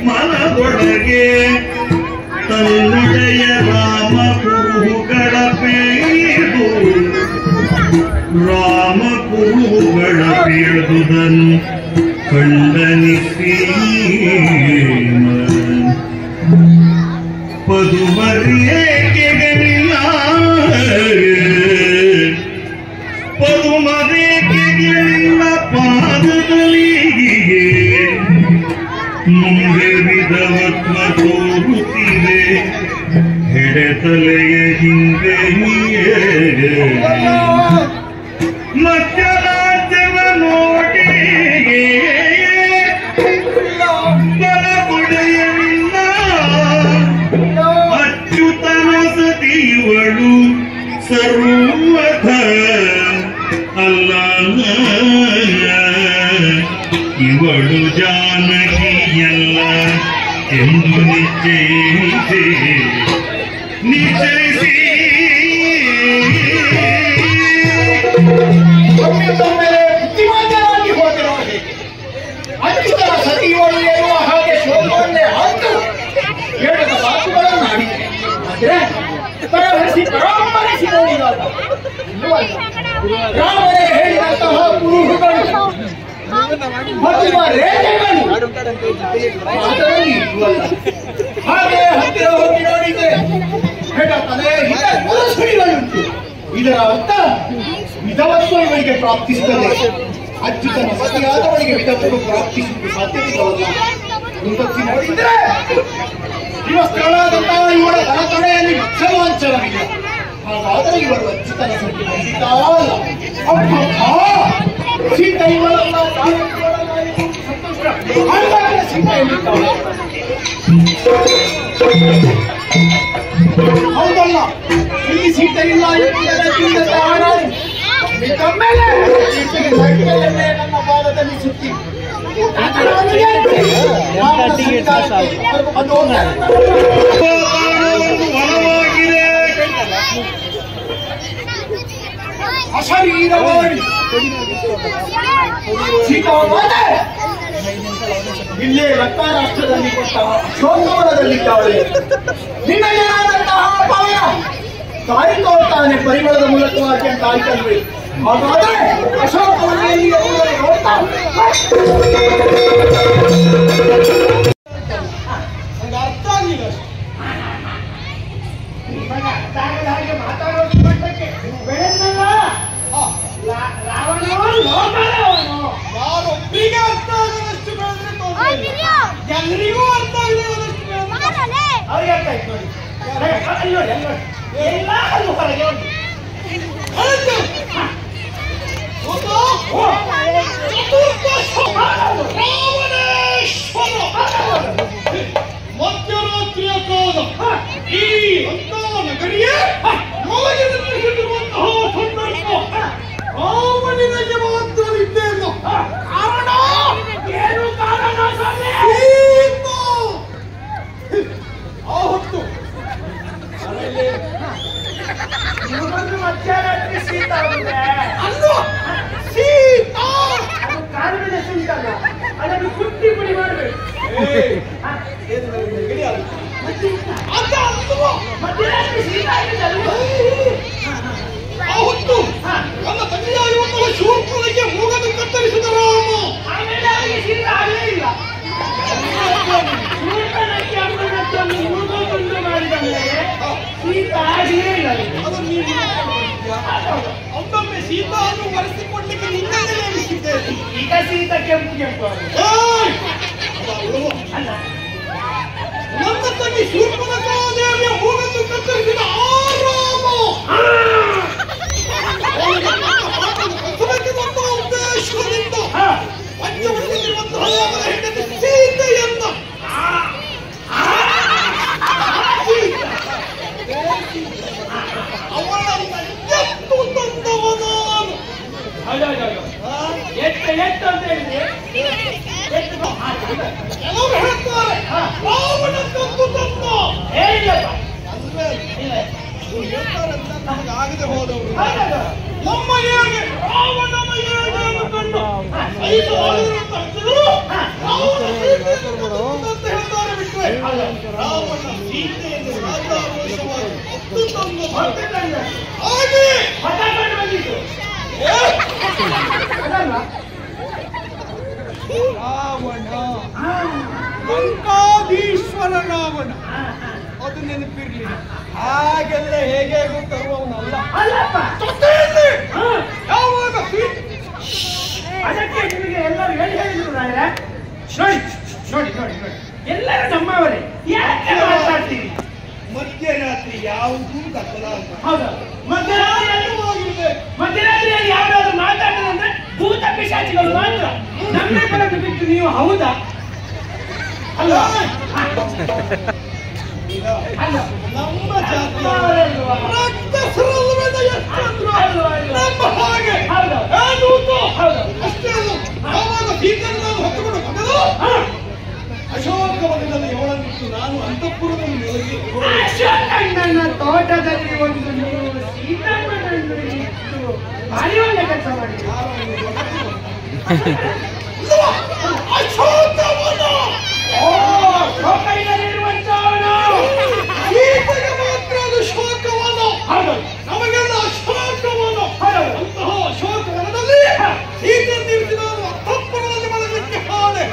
Speaker 1: ಮನದೊಳಗೆ ತನ್ನೊಡೆಯ ರಾಮ ಕುರುಹುಗಳ ಪೇದು ರಾಮ ಕುರುಹುಗಳ ಪೇದುದನು ಕಂಡನಿಸಿ ಪದುಮರೇಕೆಗಳಿಲ್ಲ ಪದುಮರೇಕೆಗಳಿಲ್ಲ ಪಾದಗಳಿಗೆ ಮುಂದೆ ವಿಧವತ್ವ ತೋರುತ್ತಿದೆ ಹೆಡೆತಲೆಯ ಹಿಂದೆ ಮಧ್ಯರಾಜ್ಯವ ನೋಡಿ ಬಲಗುಡೆಯಲಿಲ್ಲ ಅಚ್ಯುತನ ಸತಿಯವಳು ಸರ್ವಥ ಅಲ್ಲ ಇವಳು ಜಾನಕಿಯಲ್ಲ ಎಂದು ನಿಶ್ಚಯಿಸಿ
Speaker 3: ಬುದ್ಧಿಮಾಂದ್ಯರಾಗಿ ಹೋದರು. ಅಚ್ಯುತನ ಸತಿಯವಳು ಎನ್ನುವ ಹಾಗೆ ಶೋಕವನ್ನೇ ಹಾಕು ಹೇಳದ ಮಾತುಗಳನ್ನು ಆಡಿದೆ. ಆದ್ರೆ ಪರಾಮರಿಸಿ ನೋಡಿದಾಗ ರಾಮನೇ ಹೇಳಿದಂತಹ ಕುರುಹುಗಳು ರೇಖೆಗಳು ಅದರಲ್ಲಿ ಇರುವಲ್ಲ. ಹಾಗೆ ಹತ್ತಿರ ಹೋಗಿ ನೋಡಿದ್ರೆ ಸುಳಿಗಳುಂಟು. ಇದರ ಅರ್ಥ ವಿಧವತ್ವ ಇವರಿಗೆ ಪ್ರಾಪ್ತಿಸುತ್ತದೆ. ಅಚ್ಯುತನ ಸತಿಯಾದವರಿಗೆ ವಿಧವತ್ವ ಪ್ರಾಪ್ತಿಸುವುದು ಸಾಧ್ಯವಿಲ್ಲವಲ್ಲ. ಮುಂದಕ್ಕೆ ನೋಡಿದ್ರೆ ಇವಸ್ಥಳಾದಂತಹ ಇವರ ತಡೆಯಲ್ಲಿ ಕ್ಷಮಾಂಚರವಿಲ್ಲ. ಹಾಗಾದರೆ ಇವರು ಅಚ್ಯುತನ ಸತಿ ಬಂದಿದ್ದಾರಲ್ಲ. ಸೀತೆ ಇವರಲ್ಲ ಸೀತೆಯಲ್ಲಿದ್ದಾಳೆ. ಹೌದಲ್ಲ, ಇಲ್ಲಿ ಸೀತೆ ಇಲ್ಲ ನನ್ನ ಪಾದದಲ್ಲಿ ಸುತ್ತಿ ಅಶರೀರವಾಗಿ ಸೀತಾಮಾತೆ ಇಲ್ಲೇ ರಕ್ತಾರಾಷ್ಟ್ರದಲ್ಲಿ ಕೊಟ್ಟ ಶೋಕವನದಲ್ಲಿದ್ದಾಳೆ. ನಿನ್ನಯ್ಯನಾದಂತಹ ಪವನ ತಾಯಿ ತೋರ್ತಾನೆ ಪರಿಮಳದ ಮೂಲಕವಾಗಿ ಅಂತ ಆಯ್ತಲ್ವಿ. ಹಾಗಾದ್ರೆ ಅಶೋಕವನ್ನು ಎಲ್ಲಿಗೆ ಹೋದರೆ ನೋಡ್ತಾ ನಂಗೆ ಅರ್ಥ ಆಗಿಲ್ಲ
Speaker 2: ನಿಮಗೆ ಅರ್ಥ ಆಗದ ಹಾಗೆ ಮಾತಾಡೋದು ಮಟ್ಟಕ್ಕೆ ಬೆಳೆದಲ್ಲ ರಾವಣ ಲೋಕದವನು.
Speaker 3: ಯಾರೊಬ್ಬರಿಗೆ ಅರ್ಥ ಆಗದಷ್ಟು ಬೆಳೆದ್ರೆ ಎಲ್ಲರಿಗೂ ಅರ್ಥ ಆಗದಷ್ಟು ಬೆಳೆದ್ರೆ
Speaker 2: ಅವ್ರಿಗೆ ಅರ್ಥ ಆಯ್ತು ನೋಡಿ. ಅಲ್ಲಿ ನೋಡಿ ಅಲ್ಲಿ ನೋಡಿ ಎಲ್ಲ ಅಲ್ಲಿ ಹೊರಗೆ ಉಂಟು.
Speaker 3: ಮಧ್ಯರಾತ್ರಿಯ ಕಾಲ ಈ ಅಂತ ನಗರಿಯೇ ಯೋಜನೆಯಲ್ಲಿರುವಂತಹ ಸಂದರ್ಭ ರಾವಣನಿಗೆ ಮಾತ್ರವಿದ್ದೇ ಇಲ್ಲ. ಕಾರಣ
Speaker 2: ಏನು ಕಾರಣ
Speaker 3: ಸೀತಾ. ಆ ಹೊತ್ತು
Speaker 2: ನಿಮಗೊಂದು ಮಧ್ಯರಾತ್ರಿ ಸೀತಾ ಆಗಿದೆ.
Speaker 3: ಅಲ್ಲ ಸೀತಾ
Speaker 2: ಅದು ಕಾರಣದ ಉಂಟಲ್ಲ ಅದನ್ನು ಕುಟ್ಟಿ ಪುಡಿ ಮಾಡಬೇಕು. ಮಧ್ಯರಾತ್ರಿ ಸೀತಾ ಆಗಿದ್ದಲ್ಲ.
Speaker 3: ಆ ಹೊತ್ತು ನನ್ನ ತಂದೆಯಾಗಿರುವಂತಹ ಶೂರ್ಪನಿಗೆ ಮೂಗನ್ನು ಕತ್ತರಿಸಿದ ರಾಮ.
Speaker 2: ಆಮೇಲೆ ಅವರಿಗೆ ಸೀತಾ ಆಗಲೇ ಇಲ್ಲ. ಶೂರ್ಪನಖಿ ಅಮ್ಮನನ್ನು ಮುಳುಗೋದು ಮಾಡಿದ ಮೇಲೆ ಸೀತಾ ಆಗಲೇ ಇಲ್ಲ.
Speaker 3: ಅದನ್ನು ನೀನು ಒಮ್ಮೊಮ್ಮೆ ಸೀತಾವನ್ನು ಬರೆಸಿಕೊಳ್ಳಿಕ್ಕೆ ನಿನ್ನೆಲ್ಲೇ ನೇಮಿಸಿದ್ದೇನೆ.
Speaker 2: ಈಗ ಸೀತಾ ಕೆಂಪು ಕೆಂಪು ಅಲ್ಲ.
Speaker 3: ನನ್ನ ತಂಗಿ ಶೂರ್ಪನಖಾದೇವಿಯ ಮೂಗನ್ನು ಕತ್ತರಿಸಿದ ಆ ರಾಮ ಕಸಬೇಕೆನ್ನುವಂತಹ ಉದ್ದೇಶದಿಂದ ಪಂಚವಟಿಯಲ್ಲಿರುವಂತಹ ಅವರ ಹೆಂಡತಿ ಸೀತೆಯನ್ನ ಅವಳನ್ನ ಎತ್ತು ತಂದವ ನಾನು.
Speaker 2: ಎಷ್ಟು ಅಂತ ಹೇಳಿದ್ರೆ
Speaker 3: ಕೆಲವರು ಹೇಳ್ತಾರೆ ರಾವಣ ಕತ್ತು ತಂದ.
Speaker 2: ಹೇಳಿಲ್ಲಪ್ಪ.
Speaker 3: ಅಂದ್ರೆ ಇವ್ರು ಹೇಳ್ತಾರೆ ಅಂತ ನಮಗೆ ಆಗದೆ ಹೋದವರು
Speaker 2: ಹಾಗಾಗ
Speaker 3: ನಮ್ಮ ಹೇಗೆ ರಾವಣನ ಹೇಗೆಯನ್ನು ಕಂಡು ಸಹಿಸಲಾಗದಂತ ಹಸಿರು ರಾವಣ ಸೀತೆಯನ್ನು ಅಂತ ಹೇಳ್ತಾರೆ ಬಿಟ್ರೆ ರಾವಣ ಸೀತೆಯನ್ನು ರಾಜಾರೋಷವಾಗಿ ಹೊತ್ತು ತಂದು
Speaker 2: ಹೊಟ್ಟೆ ತಂದ
Speaker 3: ಹಾಗೆ
Speaker 2: ಪಟಾಕೊಂಡು ಬಂದಿತ್ತು ಅದಲ್ವಾ?
Speaker 3: ರಾವಣ ಲಂಕಾಧೀಶ್ವರ ರಾವಣ ಅದು ನೆನಪಿರ್ಲಿ. ಹಾಗೆಲ್ಲ ಹೇಗೆ ತರುವವನಲ್ಲ.
Speaker 2: ಅಲ್ಲಪ್ಪ.
Speaker 3: ಜೊತೆಯಲ್ಲಿ ಯಾವಾಗ
Speaker 2: ಅದಕ್ಕೆ ನಿಮಗೆ ಎಲ್ಲರೂ ಹೇಳಿದ್ರು ನಾಯರೆ. ನೋಡಿ ನೋಡಿ ನೋಡಿ ನೋಡಿ ಎಲ್ಲರೂ ನಮ್ಮವರೇ. ಯಾಕೆ ಮಾತಾಡ್ತೀರಿ?
Speaker 3: ಮಧ್ಯರಾತ್ರಿ ಯಾವುದೂ ಕತ್ತಲಾಗ
Speaker 2: ಹೌದಾ? ಮಧ್ಯರಾತ್ರಿಯಲ್ಲಿ ಯಾವ್ದಾದ್ರು ಮಾತಾಡೋದಂದ್ರೆ ಭೂತ ಪಿಶಾಚಿಗಳು ಮಾತ್ರ. ನಮ್ಮ ಕಡೆಗೆ ಬಿಟ್ಟು ನೀವು ಹೌದಾ? ಅಲ್ಲ ಅಲ್ಲ
Speaker 3: ನಮ್ಮ ಜಾತಿ
Speaker 2: ನಮ್ಮವರಲ್ವಾ?
Speaker 3: ರಕ್ತಸ್ರಾವದ ಎಷ್ಟಂದ್ರು ನಮ್ಮ ಹಾಗೆ
Speaker 2: ಹೌದಾ?
Speaker 3: ಏನು ಉಂಟು?
Speaker 2: ಹೌದಾ?
Speaker 3: ಅಷ್ಟೇ ಅಲ್ಲ ಯಾವಾಗ ಸೀತೆಯನ್ನು ನಾನು ಹೊತ್ತುಕೊಂಡು ಬಂದೆನೋ ಅಶೋಕವನದಲ್ಲಿ ಅವಳನ್ನಿಟ್ಟು ನಾನು ಅಂತಃಪುರದಲ್ಲಿ ನಿಲಗಿ
Speaker 2: ಅಶೋಕಣ್ಣನ ತೋಟದಲ್ಲಿ ಒಂದು ನೀವು ಸೀತಮ್ಮನನ್ನು ಇಟ್ಟು ಭಾರಿ ಒಳ್ಳೆ ಕೆಲಸ ಮಾಡಿ.
Speaker 3: ಅಶೋಕವನ
Speaker 2: ಶೋಕೈನಲ್ಲಿರುವಂತವನು
Speaker 3: ಸೀತೆಗೆ ಮಾತ್ರ ಅದು ಶೋಕವನ.
Speaker 2: ಹೌದು
Speaker 3: ನಮಗೆಲ್ಲ ಅಶೋಕವನ.
Speaker 2: ಹೌದು.
Speaker 3: ಅಂತಹ ಅಶೋಕವನದಲ್ಲಿ ಸೀತೆಯನ್ನು ನಿಲ್ಲಿಸಿ ನಾನು ಅಂತಃಪುರದಲ್ಲಿ ಮಲಗಲಿಕ್ಕೆ ಹಾಡೆ.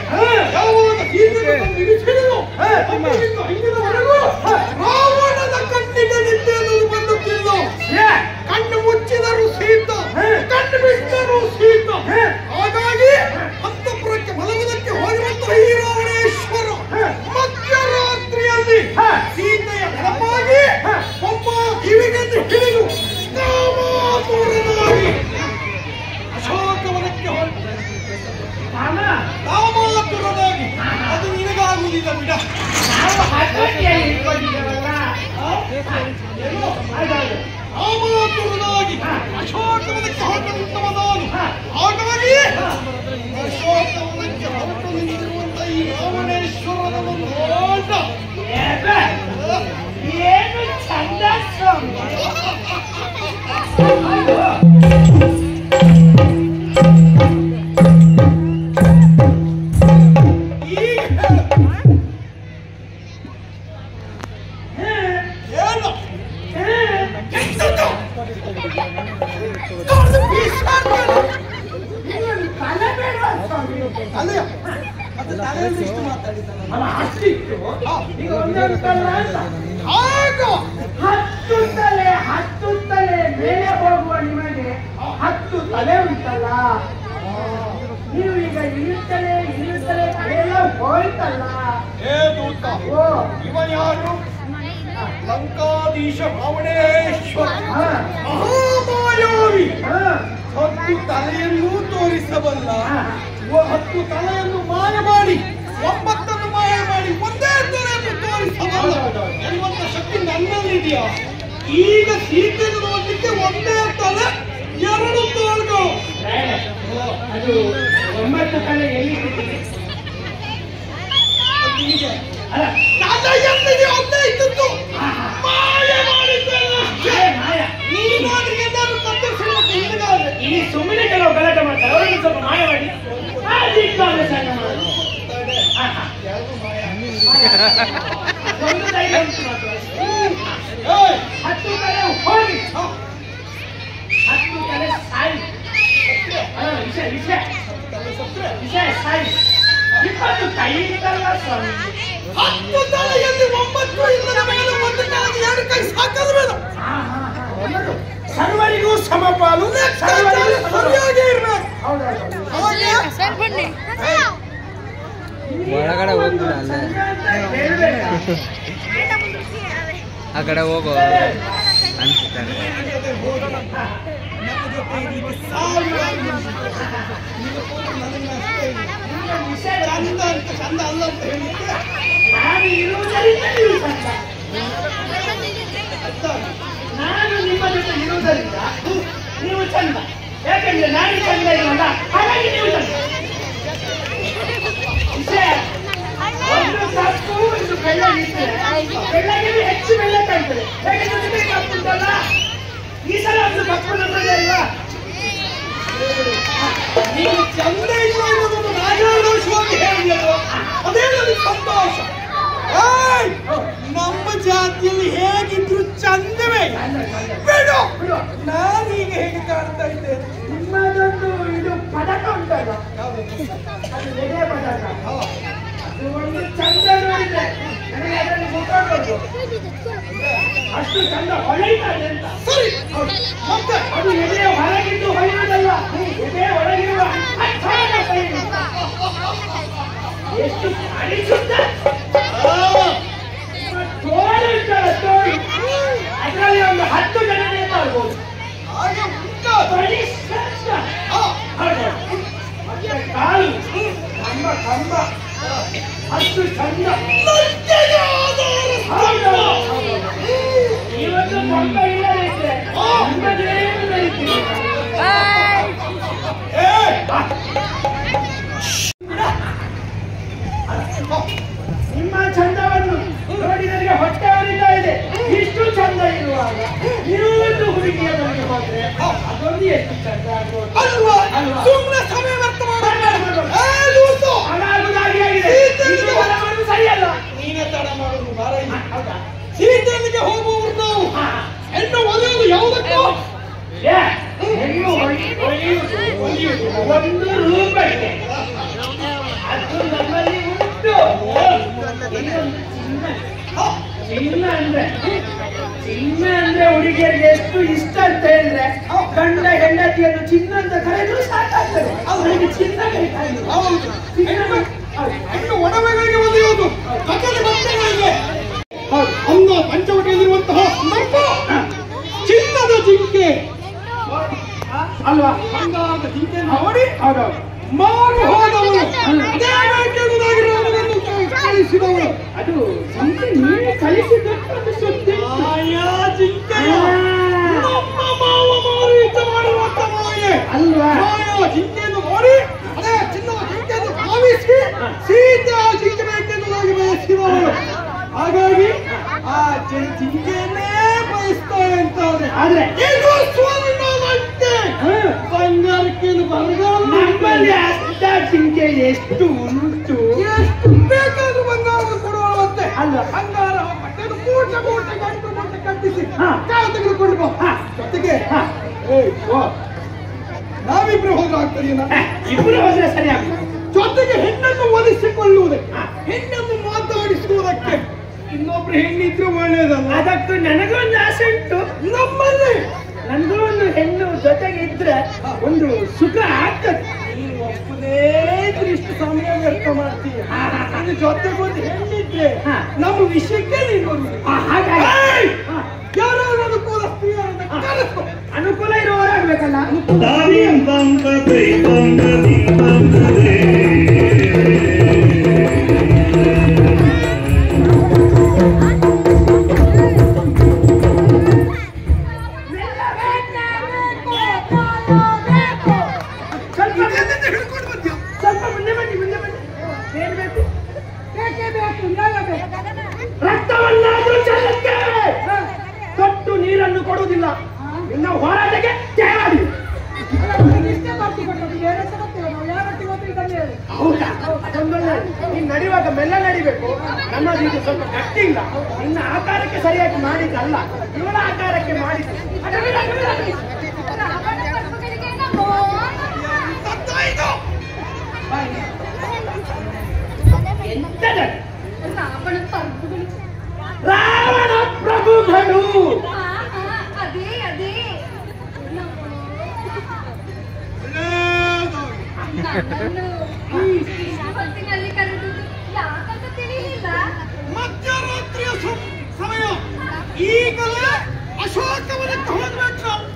Speaker 3: ಯಾವಾಗ ಸೀತೆಯನ್ನು ನಿಲ್ಲಿಸಿದೆನೋ ಅಲ್ಲಿಂದ ಹಿಂದಿನವರೆಗೂ ರಾವಣನ ಕಣ್ಣಿಗೆ ನಿದ್ದೆ ಅನ್ನೋದು ಬಂದುತ್ತಿಲ್ಲ. ಕಣ್ಣು ಮುಚ್ಚಿದರು ಸೀತ, ಕಣ್ಣು ಬಿಟ್ಟರು ಸೀತ. ಹಾಗಾಗಿ ಅಂತಃಪುರಕ್ಕೆ ಮಲಗುವುದಕ್ಕೆ ಹೋಗಿರುವಂತಹ ಈ ರಾವಣೇಶ್ವರ ಮಧ್ಯರಾತ್ರಿಯಲ್ಲಿ ಸೀತೆಯ ನೆನಪಾಗಿ ಒಬ್ಬ ಕಿವಿಗೆಂದು ಹಿಡಿದು ಕಾಮಾತುರನಾಗಿ ಅಶೋಕವನಕ್ಕೆ ಹೊರಟ. ಕಾಮಾತುರನಾಗಿ ಅದು ನಿನಗಾಗುವುದಿಲ್ಲ ಬಿಡ.
Speaker 2: ನಾವು ಹತೋಟಿಯಲ್ಲಿ ಇಟ್ಕೊಂಡಿದ್ದೇವಲ್ಲ.
Speaker 3: ಕಾಮಾತುರನಾಗಿ ಅಶೋಕವನಕ್ಕೆ ಹೊರಟಂತವ ನಾನು. ಹಾಗಾಗಿ ಅಶೋಕವನಕ್ಕೆ ಹೊರಟು ನಿಂತಿರುವಂತಹ ಈ ರಾವಣೇಶ್ವರನ ಒಂದು ಓಟ
Speaker 2: ಏನು ಚಂದ ಸ್ವಾಮಿ.
Speaker 3: ಏನು
Speaker 2: ಹೇ
Speaker 3: ಎಂತದ್ದು? ಕಾದು ಬೀಸಿ ತಲೆಯಲ್ಲಿ ಇಷ್ಟು ಮಾತಾಡಿದ್ದಾನೆ.
Speaker 2: ಅಲ್ಲ ಅಷ್ಟಿತ್ತು ಈಗ ಒಂದೊಂದು ಕಲ್ಲ ಅಂತ
Speaker 3: ಆಗ
Speaker 2: 10 ತಲೆ ಮೇಲೆ ಹೋಗುವ ನಿಮಗೆ 10 ತಲೆ ಉಂಟಲ್ಲ. ನೀವು ಈಗ ಇಳಿಯುತ್ತಲೇ ಕಡೆಯೆಲ್ಲ ಹೋಯ್ತಲ್ಲ.
Speaker 3: ಏ ದೂತ,
Speaker 2: ಓ
Speaker 3: ಇವ ಯಾರು? ಲಂಕಾಧೀಶ ರಾವಣೇಶ್ವರ ಮಹಾಮಾಯಾವಿ. 10 ತಲೆಯನ್ನು ತೋರಿಸಬಲ್ಲ, 10 ತಲೆಯನ್ನು ಮಾಯ ಮಾಡಿ 9 ಮಾಯ ಮಾಡಿ ಒಂದೇ ತಲೆಯನ್ನು ತೋರಿಸಬಲ್ಲ ಎನ್ನುವಂತ ಶಕ್ತಿ ನನ್ನಲ್ಲಿದೆಯಾ? ಈಗ ಸೀತೆಯನ್ನು ನೋಡ್ಲಿಕ್ಕೆ ಒಂದೇ ತಲೆ 2 ತೋಳ್ಗಳು.
Speaker 2: ಅದು 9 ತಲೆ ಎಲ್ಲಿ
Speaker 3: ಹೀಗೆ
Speaker 2: ಅಲ್ಲ
Speaker 3: ತಲೆಯೊಂದಿಗೆ ಒಂದೇ ಇದ್ದದ್ದು ಮಾಯ ಮಾಡಿದ್ದೇನೆ ಅಷ್ಟೇ. ನೀನಾದ್ರೆ ಎಲ್ಲರೂ ಕತ್ತರಿಸಬೇಕು. ಹಿಂಗಾದ್ರೆ
Speaker 2: ಇಲ್ಲಿ ಸುಮ್ಮನೆ ಕೆಲವು ಗಲಾಟೆ ಮಾಡ್ತಾರೆ, ಅವರನ್ನು ಸ್ವಲ್ಪ ಮಾಯ ಮಾಡಿ ಸಣ್ಣ ಮಾಡಿ ಒಂದು ಧೈರ್ಯ ಉಂಟು ಮಾತ್ರ. 10 ತಲೆ ಹೋಗಿ 10 ತಲೆ ಸಾಯಿ ವಿಷಯ ಸಾಯಿ 20 ಕೈ ಇದ್ದಲ್ಲ ಸ್ವಾಮಿ.
Speaker 3: 10 ತಲೆಯಲ್ಲಿ 9 ಇಲ್ಲದ ಮೇಲೆ 1 ತಲೆಗೆ 2 ಕೈ ಸಾಕದು ಬೇಡ.
Speaker 2: ಸರ್ವರಿಗೂ ಸಮಪಾಲು
Speaker 3: ಸರಿಯಾಗಿ ಇರ್ಬೇಕು.
Speaker 4: ಒಳಗಡೆ ಹೋಗ್ಬಿಡ ಅಲ್ಲೇ ಆ ಕಡೆ ಹೋಗೋ ಅನ್ಸುತ್ತಾರೆ.
Speaker 3: ಚಂದ ಅಂತ ಚಂದ ಅಲ್ಲ ಅಂತ ಹೇಳಿಕ್ಕೆ
Speaker 2: ನಾನು ಇರುವುದರಿಂದ ನೀವು ಚಂದ, ನಾನು ನಿಮ್ಮ ಜೊತೆ ಇರುವುದರಿಂದ ನೀವು ಚಂದ. ಯಾಕಂದ್ರೆ ನಾನು ಚಂದ ಇರುವಲ್ಲ, ಹಾಗಾಗಿ ನೀವು ಚಂದ. ಒಂದು ಕಪ್ಪು ಇದು ಬೆಳ್ಳಗಿರ್ತದೆ, ಬೆಳ್ಳಗೆ ಹೆಚ್ಚು ಬೆಳ್ಳ ಕಾಣ್ತದೆ. ಯಾಕಂದ್ರೆ ನಿಮಗೆ ಕಪ್ಪು ಉಂಟಲ್ಲ, ಈ ಸಲ ಒಂದು ಕಪ್ಪು ನಮ್ಮದೇ ಅಲ್ವಾ?
Speaker 3: ನೀವು ಚಂದ ಇಲ್ಲ ಇರೋದನ್ನು ನಾಗಾದೋಷವಾಗಿ ಹೇಳಿದ್ರು, ಅದೇ ನನಗೆ ಸಂತೋಷ. ನಮ್ಮ ಜಾತಿಯಲ್ಲಿ ಹೇಗಿದ್ರು ಚಂದವೇ ಬೇಡ. ನಾನೀಗ ಹೇಗೆ ಕಾಣ್ತಾ ಇದ್ದೇನೆ?
Speaker 2: ನಿಮ್ಮದೊಂದು ಇದು ಪದಕ ಉಂಟಲ್ಲ, ಅದು ಎದೆ ಪದಕ, ಅದು ಒಂದು ಚಂದ ನೋಡಿದ್ರೆ ನನಗೆ ಅದರಲ್ಲಿ ಮುಖ ಕೊಟ್ಟು ಅಷ್ಟು ಚಂದ ಹೊಳೆಯುತ್ತದೆ ಅಂತ.
Speaker 3: ಸರಿ, ಮತ್ತೆ
Speaker 2: ಅದು ಎದೆಯ ಹೊರಗಿದ್ದು ಹೊಳೆಯುವುದಲ್ಲ, ಎದೆ ಒಳಗಿರುವ ಅರ್ಥಾನ ಕೈ ಎಷ್ಟು ಕಾಣಿಸುತ್ತೆ. ತೋಳು ಉಂಟಲ್ಲ, ತೋಳು, ಅದರಲ್ಲಿ ಒಂದು 10 ಜನನೇ ಮಾಡ್ಬೋದು.
Speaker 3: ಹಾಗೆ ಉಂಟ.
Speaker 2: ಪರಿಶ್ರಮ. ಮತ್ತೆ ಕಾಲು ಕಂಬ ಅಷ್ಟು ಚಂದ. ಇವತ್ತು ಕಂಬ ಇಲ್ಲದಿದ್ರೆ ನಿಮ್ಮದೇನು ನಡೀತಿಲ್ಲ. ನಿಮ್ಮ ಚಂದವನ್ನು ನೋಡಿ ನನಗೆ ಹೊಟ್ಟೆ ಹರಿತಾ ಇದೆ. ಇಷ್ಟು ಚಂದ ಇರುವಾಗ ನೀವೊಂದು ಹುಡುಗಿಯ ಬಳಿಗೆ ಹೋದ್ರೆ ಅದೊಂದು ಎಷ್ಟು ಚಂದ ಆಗ್ಬೋದು
Speaker 3: ಅಲ್ವಾ? ಸುಮ್ಮನೆ ಸಮಯ ವ್ಯರ್ಥ ಮಾಡೋದು
Speaker 2: ಹಾಗಾಗುವುದಾಗಿ ಆಗಿದೆ. ಇದು ಹೊರ ಮಾಡೋದು ಸರಿಯಲ್ಲ.
Speaker 3: ನೀನೇ ತಡ ಮಾಡೋದು ಬಾರ. ಸೀತೆಯಲ್ಲಿಗೆ ಹೋಗುವವರು ನಾವು ಹೆಣ್ಣು ಒಲೆಯುವುದು ಯಾವುದಕ್ಕೂ
Speaker 2: ಹೆಣ್ಣು ಹೊಲಿಯುವುದು ಒಂದು ರೂಪಕ್ಕೆ, ಅದು ನಮ್ಮಲ್ಲಿ ಉಂಟು. ಚಿನ್ನ ಅಂದ್ರೆ ಹುಡುಗಿಯರಿಗೆ ಎಷ್ಟು ಇಷ್ಟ ಅಂತ ಹೇಳಿದ್ರೆ, ಗಂಡ ಹೆಂಡತಿಯನ್ನು ಚಿನ್ನ ಅಂತ ಕರೆದ್ರು ಸಾಕಾಗ್ತದೆ. ಅವರಿಗೆ ಚಿನ್ನ ಬೇಕಾಗಿದೆ.
Speaker 3: ಹೆಣ್ಣು ಒಡವೆಗಳಿಗೆ ಒಲೆಯುವುದು, ಕಟ್ಟಲೆ ಬಟ್ಟೆಗಳಿಗೆ ಅಂದ ಪಂಚವಟಿಯಲ್ಲಿರುವಂತಹ ಚಿನ್ನದ ಜಿಂಕೆ
Speaker 2: ಅಲ್ವಾ?
Speaker 3: ಬಂಗಾರದ ಜಿಂಕೆ ನೋಡಿ ಮಾರು ಹೋದವಳು ಕಳಿಸಿದವಳು.
Speaker 2: ಅದು ಜಿಂಕೆ ನೀವೇ ಕಲಿಸಿದ್ದು ಸುದ್ದಿ.
Speaker 3: ಆಯಾ ಜಿಂಕೆಯ ನಮ್ಮ ಮಾವ ಮಾರಾಟ ಮಾಡುವಂತ ಮಾಯೆ
Speaker 2: ಅಲ್ವಾ?
Speaker 3: ಮಾಯ ಜಿಂಕೆಯನ್ನು ನೋಡಿ ಅದೇ ಚಿನ್ನದ ಜಿಂಕೆಯನ್ನು ಭಾವಿಸಿ ಸೀತೆ ಆ ಜಿಂಕೆ ಬೇಕೆಂಬುದಾಗಿ ಬಯಸಿದವಳು. ಹಾಗಾಗಿ ಆ ಜಿಂಕೆಯನ್ನೇ ಬಯಸ್ತಾಳೆ ಅಂತಾದ್ರೆ,
Speaker 2: ಆದ್ರೆ
Speaker 3: ಇದು ಸ್ವರ್ಣದಂತೆ ಬಂಗಾರಕ್ಕೇನು ಬರಗಾಲ.
Speaker 2: ನಮ್ಮಲ್ಲಿ ಅಷ್ಟ ಜಿಂಕೆ ಎಷ್ಟು ಉಂಟು,
Speaker 3: ಎಷ್ಟು ಬೇಕಾದ್ರೂ ಬಂಗಾರವನ್ನು ಕೊಡುವಂತೆ
Speaker 2: ಅಲ್ಲ?
Speaker 3: ಬಂಗಾರ ಬಟ್ಟೆಯನ್ನು ಮೂಟೆ ಗಂಟು ಕಟ್ಟಿಸಿ ಕಾಲು ತೆಗೆದುಕೊಂಡು ಬಾ. ಜೊತೆಗೆ ನಾವಿಬ್ರು ಹೋದ್ರೆ ಆಗ್ತದೆ.
Speaker 2: ಇಬ್ಬರು ಹೋದ್ರೆ ಸರಿ ಆಗ್ತದೆ.
Speaker 3: ಜೊತೆಗೆ ಹೆಣ್ಣನ್ನು ಒಲಿಸಿಕೊಳ್ಳುವುದಕ್ಕೆ, ಹೆಣ್ಣನ್ನು ಮಾತಾಡಿಸುವುದಕ್ಕೆ ಇನ್ನೊಬ್ರು ಹೆಣ್ಣಿದ್ರೆ ಒಳ್ಳೆಯದಲ್ಲ.
Speaker 2: ಅದಕ್ಕೂ ನನಗೊಂದು ಆಸೆ ಉಂಟು.
Speaker 3: ನಮ್ಮಲ್ಲಿ
Speaker 2: ನನಗೂ ಒಂದು ಹೆಣ್ಣು ಜೊತೆಗೆ ಇದ್ರೆ ಒಂದು ಸುಖ ಆಗ್ತದೆ.
Speaker 3: ನೀನು ಒಪ್ಪದೇ ಇಷ್ಟು ಸಮಯ ವ್ಯರ್ಥ ಮಾಡ್ತೀಯ. ನಿನ್ನ ಜೊತೆಗೆ ಒಂದು ಹೆಣ್ಣಿದ್ರೆ ನಮ್ಮ ವಿಷಯಕ್ಕೆ ನೀನು ಬರುವುದು. ಯಾರು ಅನುಕೂಲ ಸ್ತ್ರೀಯರನ್ನ ಕರೆಸು.
Speaker 2: ಅನುಕೂಲ ಇರುವವರಾಗ್ಬೇಕಲ್ಲ. ಸ್ವಲ್ಪ ಮುಂದೆ ಬನ್ನಿ, ಮುಂದೆ ಬನ್ನಿ. ಏನ್ ಬೇಕು?
Speaker 3: ಬೇಕೇ ಬೇಕು, ನ್ಯಾಯ ಬೇಕು.
Speaker 2: ರಕ್ತವನ್ನಾದ್ರೂ ಚೆಲ್ಲುತ್ತೇವೆ, ತೊಟ್ಟು ನೀರನ್ನು ಕೊಡುವುದಿಲ್ಲ. ಇನ್ನ ಹೋರಾಟಕ್ಕೆ ತಯಾರಿ.
Speaker 3: ಇಷ್ಟೇ ಮಾಡ್ತಿ ಕೊಟ್ಟದ್ದು, ಏನಂತ ಗೊತ್ತಿಲ್ಲ. ನಾವು ಯಾರೊಟ್ಟಿಗೆ ಹೋಗ್ತೀವಿ ತಂದೆ ಹೇಳಿ.
Speaker 2: ಹೌದಾ? ಅದೊಂದೊಳ್ಳೆ. ನೀನ್ ನಡೆಯುವಾಗ ಮೆಲ್ಲ ನಡಿಬೇಕು. ನಮ್ಮದು ಇದು ಸ್ವಲ್ಪ ಗಟ್ಟಿ ಇಲ್ಲ. ನಿನ್ನ ಆಕಾರಕ್ಕೆ ಸರಿಯಾಗಿ ಮಾಡಿದ್ದಲ್ಲ, ಇವಳ ಆಕಾರಕ್ಕೆ ಮಾಡಿದ್ದು. ಎಂತದ? ರಾವಣ ಪ್ರಭುಗಳು.
Speaker 5: ಅದೇ ಅದೇ ಹೊತ್ತಿನಲ್ಲಿ ಕರೆದು ಯಾಕಂತ ತಿಳಿಲಿಲ್ಲ.
Speaker 3: ಮಧ್ಯರಾತ್ರಿಯ ಸಮಯ, ಈಗಲೇ ಅಶೋಕವನಕ್ಕೆ ಹೋಗ್ಬೇಕು ನಾವು.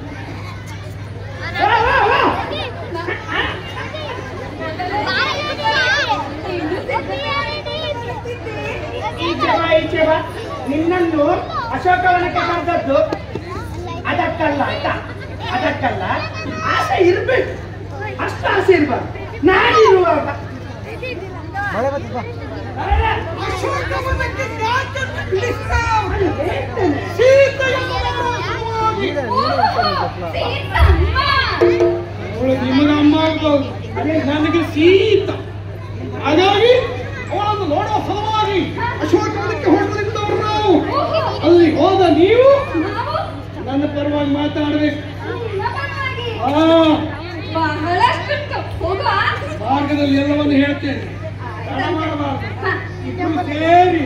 Speaker 2: ಈಚೆ ಬಾ. ನಿನ್ನನ್ನು ಅಶೋಕವನಕ್ಕೆ ಕರೆದದ್ದು ಅದಕ್ಕಲ್ಲ ಆಯ್ತಾ? ಅದಕ್ಕಲ್ಲ. ಆಸೆ ಇರ್ಬೇಕು, ಅಷ್ಟು ಆಸೆ ಇರ್ಬಾರ್ದು. ನಾನಿರುವಾಗ
Speaker 3: ಅಶೋಕವನಕ್ಕೆ ಯಾಕೆ ಸೀತೆಯ ನಿಮಗ ಅಮ್ಮ ಆಗ್ಬೋದು, ನನಗೆ ಸೀತ. ಹಾಗಾಗಿ ಅವಳನ್ನು ನೋಡುವ ಸಲುವಾಗಿ ಅಶೋಕವನಕ್ಕೆ ಹೊರಟಿದ್ದವರು ನಾವು. ಅಲ್ಲಿ ಹೋದ ನೀವು ನನ್ನ ಪರವಾಗಿ ಮಾತಾಡಬೇಕು.
Speaker 5: ಬಹಳಷ್ಟು ಹೋಗುವ.
Speaker 3: ಮಾರ್ಗದಲ್ಲಿ ಎಲ್ಲವನ್ನು ಹೇಳ್ತೇನೆ, ತಡ ಮಾಡಬಾರದು. ಇಬ್ಬರು ಸೇರಿ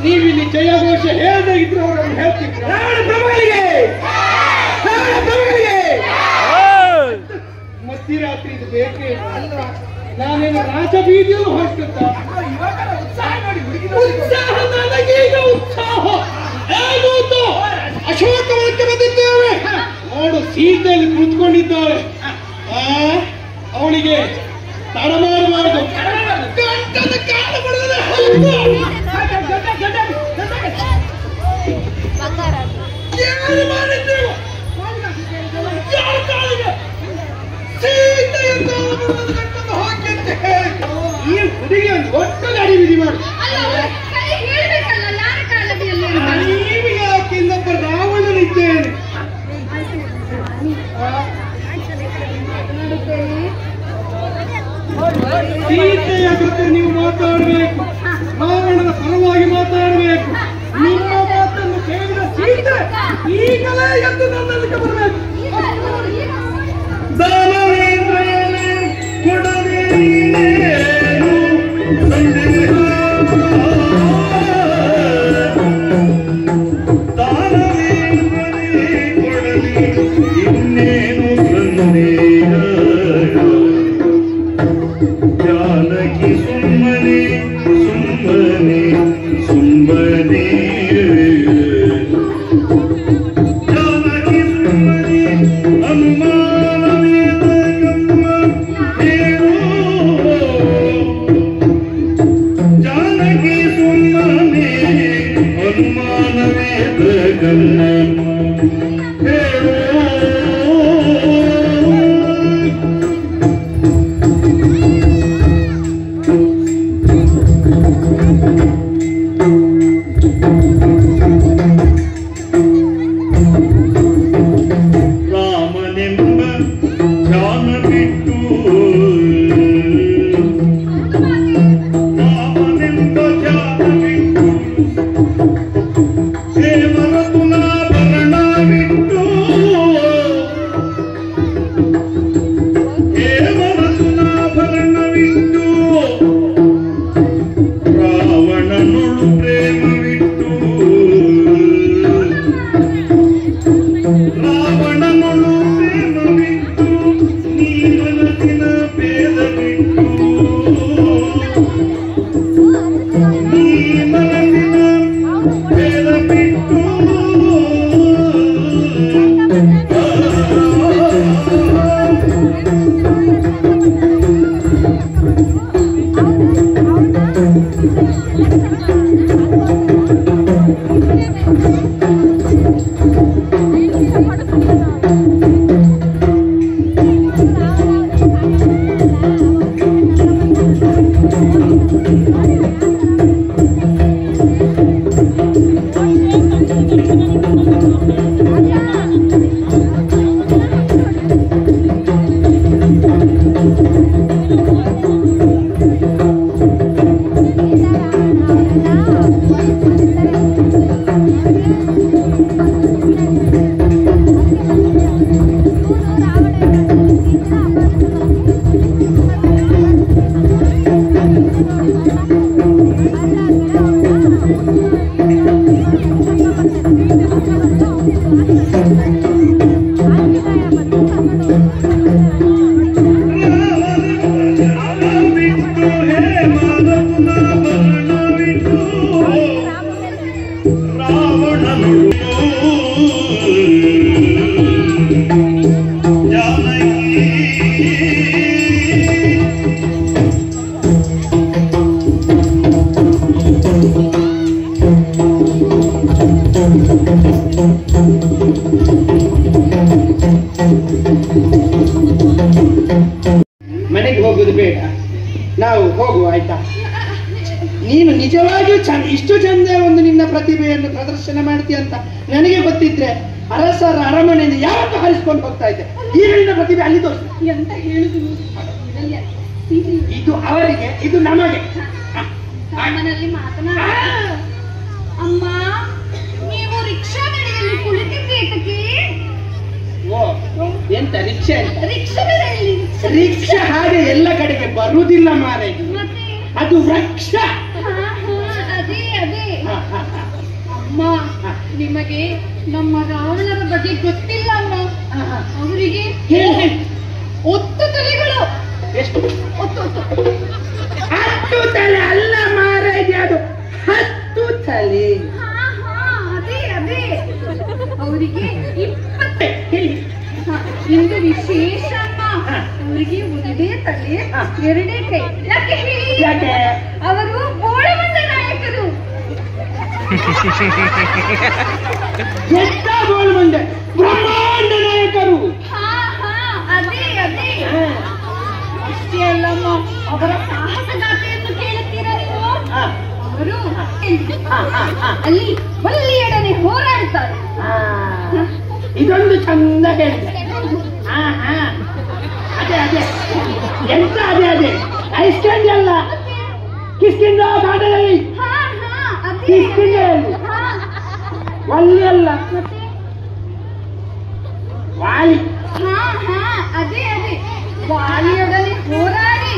Speaker 3: ನೀವಿಲ್ಲಿ ಜಯಘೋಷ ಹೇಳದೇ ಇದ್ರೆ ಅವರನ್ನು ಹೇಳ್ತಿದ್ರು.
Speaker 2: ರಾವಣ ಪ್ರಭುಗಳಿಗೆ, ರಾವಣ ಪ್ರಭುಗಳಿಗೆ.
Speaker 3: ಮಧ್ಯರಾತ್ರಿ ಇದು ಬೇಕೇ ಅಲ್ವಾ? ನಾನೇನು ರಾಜಬೀದಿಯಲ್ಲೂ ಹೊರಟಿದ್ದ. ಉತ್ಸಾಹ ನನಗೀಗ ಉತ್ಸಾಹ ಏನು? ಅಶೋಕವನಕ್ಕೆ ಬಂದಿದ್ದೇವೆ. ನೋಡು, ಸೀತೆಯಲ್ಲಿ ಕೂತ್ಕೊಂಡಿದ್ದಾಳೆ. ಅವಳಿಗೆ ತಡ ಮಾಡಬಾರದು. ಗಂಟದ ಕಾಲ ಮಾಡಿದರೆ ಏನು ಮಾಡಿದ್ದೇವೆ? ಯಾರ ಕಾಲಿಗೆ ಸೀತೆಯನ್ನು ಗಂಟನ್ನು ಹಾಕಿ ಅಂತ ಹೇಳಿ ಈ ಹುಡುಗಿಯ ಒಟ್ಟು ಗಾಡಿ ವಿಧಿ ಮಾಡಿ.
Speaker 5: ಹೇಳ್ಬೇಕಲ್ಲ ಯಾರ ಕಾಲದಿಯಲ್ಲಿ.
Speaker 3: ನೀವು ಯಾಕೆ ಇನ್ನೊಬ್ಬ ರಾವಣನಿದ್ದೇನೆ. ಸೀತೆಯ ಜೊತೆ ನೀವು ಮಾತಾಡಬೇಕು, ರಾವಣನ ಪರವಾಗಿ ಮಾತಾಡಬೇಕು. ನಿಮ್ಮ ಮಾತನ್ನು ಕೇಳಿದ ಸೀತೆ ಈಗಲೇ ಎದ್ದು ನನ್ನಲ್ಲಿಗೆ ಬರಬೇಕು.
Speaker 1: ದಾನವೇಂದ್ರನೇ ಕೊಡದೆ ನೀನೇನು ಸಂದೇಹ, ದಾನವೇಂದ್ರನೇ ಕೊಡಲಿ ಇನ್ನೇನು ಸಂದೇಹ. ಜಾನಕಿ ಸುಮ್ಮನೆ ಸುಮ್ಮನೆ ಸುಮ್ಮನೆ, ಜಾನಕಿ ಸುಮ್ಮನೆ ಅನುಮಾನವೇದ ಗಮ್ಮ ಹೇಳು. ಜಾನಕಿ ಸುಮ್ಮನೆ ಅನುಮಾನವೇದ ಗಮ್ಮ ಹೇಳು.
Speaker 3: ಇಷ್ಟು ಚಂದ ಒಂದು ನಿನ್ನ ಪ್ರತಿಭೆಯನ್ನು ಪ್ರದರ್ಶನ ಮಾಡ್ತೀಯ ಅಂತ ನನಗೆ ಗೊತ್ತಿದ್ರೆ ಅರಸರ ಅರಮನೆಯಿಂದ ಯಾವತ್ತೂ ಹರಿಸ್ಕೊಂಡು ಹೋಗ್ತಾ ಇದ್ದೆ. ಈಗ ನಿನ್ನ ಪ್ರತಿಭೆ ಅಲ್ಲಿ ತೋರಿಸು.
Speaker 5: ಎಂತ ಹೇಳುದು
Speaker 3: ಇದು ಅವರಿಗೆ, ಇದು ನಮಗೆ.
Speaker 5: ಮನೆಯಲ್ಲಿ ಮಾತನಾಡ. ಅಮ್ಮ, ನೀವು ರಿಕ್ಷಾ ಗಾಡಿಯಲ್ಲಿ ಕುಳಿತಿದ್ದೇತಕ್ಕೆ?
Speaker 3: ಓ, ಎಂತ ರಿಕ್ಷಾ?
Speaker 5: ರಿಕ್ಷಾದಲ್ಲಿ
Speaker 3: ರಿಕ್ಷಾ ಹಾಗೆ ಎಲ್ಲ ಕಡೆಗೆ ಬರುವುದಿಲ್ಲ ಮಾರೆ,
Speaker 5: ಮತ್ತೆ
Speaker 3: ಅದು ವೃಕ್ಷ.
Speaker 5: ಅದೇ ಅದೇ. ಅಮ್ಮ, ನಿಮಗೆ ನಮ್ಮ ರಾವಣರ ಬಗ್ಗೆ ಗೊತ್ತಿಲ್ಲ ಅಮ್ಮ. ಅವರಿಗೆ
Speaker 3: ಹೇಳಿ.
Speaker 5: 10 ತಲೆಗಳು.
Speaker 3: ಎಷ್ಟು?
Speaker 5: 10
Speaker 3: 10 ತಲೆ ಅಲ್ಲ ಮಾರಾಯ, ಅದು 10 ತಲೆ.
Speaker 5: ಅದೇ ಅದೇ. ಅವರಿಗೆ 20.
Speaker 3: ಹೇಳಿ.
Speaker 5: ಇಂದು ವಿಶೇಷ ಅಮ್ಮ. ಅವರಿಗೆ ಒಂದೇ ತಲೆ, 2 ಕೈ. ಯಾಕೆ ಹೇಳಿ?
Speaker 3: ಯಾಕೆ?
Speaker 5: ಅವರು ಬೋಳಮಂಡ ನಾಯಕರು.
Speaker 3: ಎಂತ ಗೋಳು ಮಂಡೆ, ಬ್ರಹ್ಮಾಂಡ ನಾಯಕರು.
Speaker 5: ಅದೇ ಅದೇ. ಅಷ್ಟೇ ಅಲ್ಲಮ್ಮ, ಅವರ ಸಾಹಸಗಾಥೆಯನ್ನು ಕೇಳುತ್ತೀರಾ ನೀವು? ಅವರು ಅಲ್ಲಿ ವಲ್ಲಿಯೊಡನೆ ಹೋರಾಡುತ್ತಾರೆ.
Speaker 3: ಇದೊಂದು ಚಂದ ಹೇಳಿದೆ. ಅದೇ ಅದೇ ಎಂತ ಅದೇ ಅದೇ ಐಸ್ಕ್ಯಾಂಡಿ ಅಲ್ಲ, ಕಿಸ್ಕಿಂದ ಕಾಡಲ್ಲಿ ಕಿಸ್ಕಿಂದಲ್ಲಿ ವಲ್ಲಿ ಅಲ್ಲ, ವಾಲಿ.
Speaker 5: ಅದೇ ಅದೇ. ವಾಲಿಯೊಡನೆ ಹೋರಾಡಿ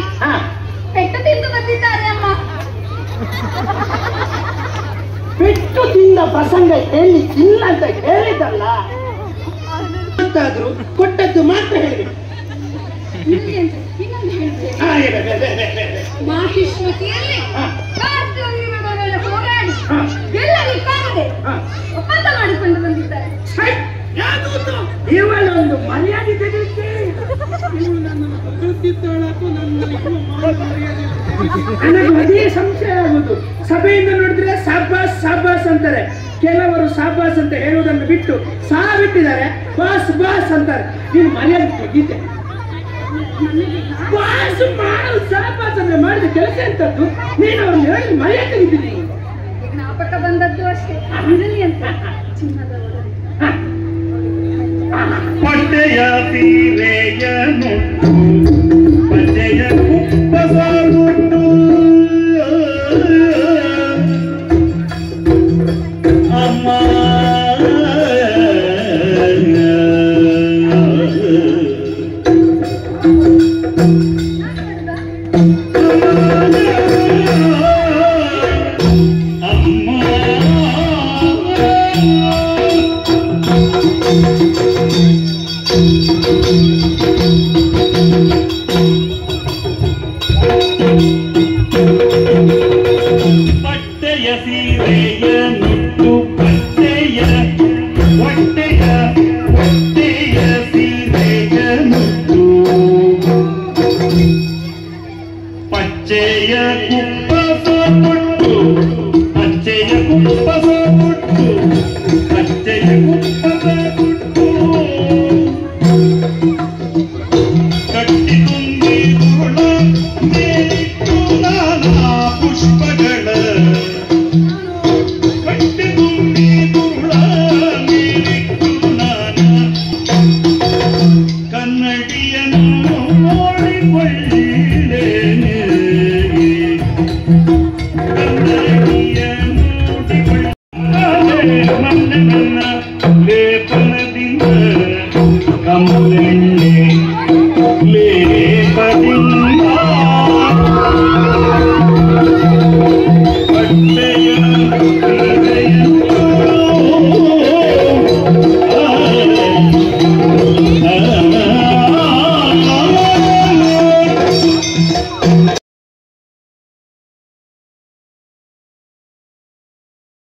Speaker 5: ಪೆಟ್ಟು ತಿಂದು ಬಂದಿದ್ದಾರೆ ಅಮ್ಮ.
Speaker 3: ಪೆಟ್ಟು ತಿಂದ ಪ್ರಸಂಗ ಹೇಳಿ ಇಲ್ಲ ಅಂತ ಹೇಳಿದಲ್ಲ. ಗೊತ್ತಾದ್ರು ಕೊಟ್ಟದ್ದು ಮಾತ್ರ ಹೇಳಿ.
Speaker 5: ಇನ್ನೊಂದು ಹೇಳ್ತೇನೆ. ಮಾಹಿಷ್ಮತಿಯಲ್ಲಿ ಕಾರ್ತಿಕವೀರರೊಡನೆ ಹೋರಾಡಿ ಗೆಲ್ಲಲಿಕ್ಕಾಗದೆ ಒಪ್ಪಂದ ಮಾಡಿಕೊಂಡು ಬಂದಿದ್ದಾರೆ.
Speaker 3: ಇವಳೊಂದು ಮರ್ಯಾದೆ ತೆಗೆದುಕೆ ನನಗೆ ಅದೇ ಸಂಶಯ ಆಗುದು. ಸಭೆಯಿಂದ ನೋಡಿದ್ರೆ ಸಾಬಾಸ್ ಸಾಬಾಸ್ ಅಂತಾರೆ, ಕೆಲವರು ಸಾಬಾಸ್ ಅಂತ ಹೇಳುವುದನ್ನು ಬಿಟ್ಟು ಸಾ ಬಿಟ್ಟಿದ್ದಾರೆ, ಬಾಸ್ ಬಾಸ್ ಅಂತಾರೆ. ನೀನು ಮರ್ಯಾದೆ ತೆಗೀತೆ. ಬಾಸ್ ಮಾಡು ಸಾಬಾಸ್ ಅಂದ್ರೆ ಮಾಡಿದ ಕೆಲಸ ಎಂತದ್ದು? ನೀನು ಅವ್ರನ್ನ ಹೇಳಿ ಮರ್ಯಾದೆ ತೆಗಿದ್ದೀನಿ.
Speaker 5: ಜ್ಞಾಪಕ ಬಂದದ್ದು ಅಷ್ಟೇ, ಇರಲಿ ಅಂತ. ಚಿನ್ನದ
Speaker 1: ಪಟ್ಟೆಯ ತೀರೆಯನು ಪಟ್ಟೆಯ ಕುಪ್ಪಸಾಗುಟ್ಟು ಅಮ್ಮ ಪಟ್ಟೆಯ ಸೀರೆಯ ನುಟ್ಟು ಪಟ್ಟೆಯ ಹೊಟ್ಟೆಯ ಹೊಟ್ಟೆಯ ಸೀರೆಯ ನುಟ್ಟು ಪಚ್ಚೆಯ ಕುಪ್ಪಸ ಕೊಟ್ಟು ಪಚ್ಚೆಯ ಕುಪ್ಪಸ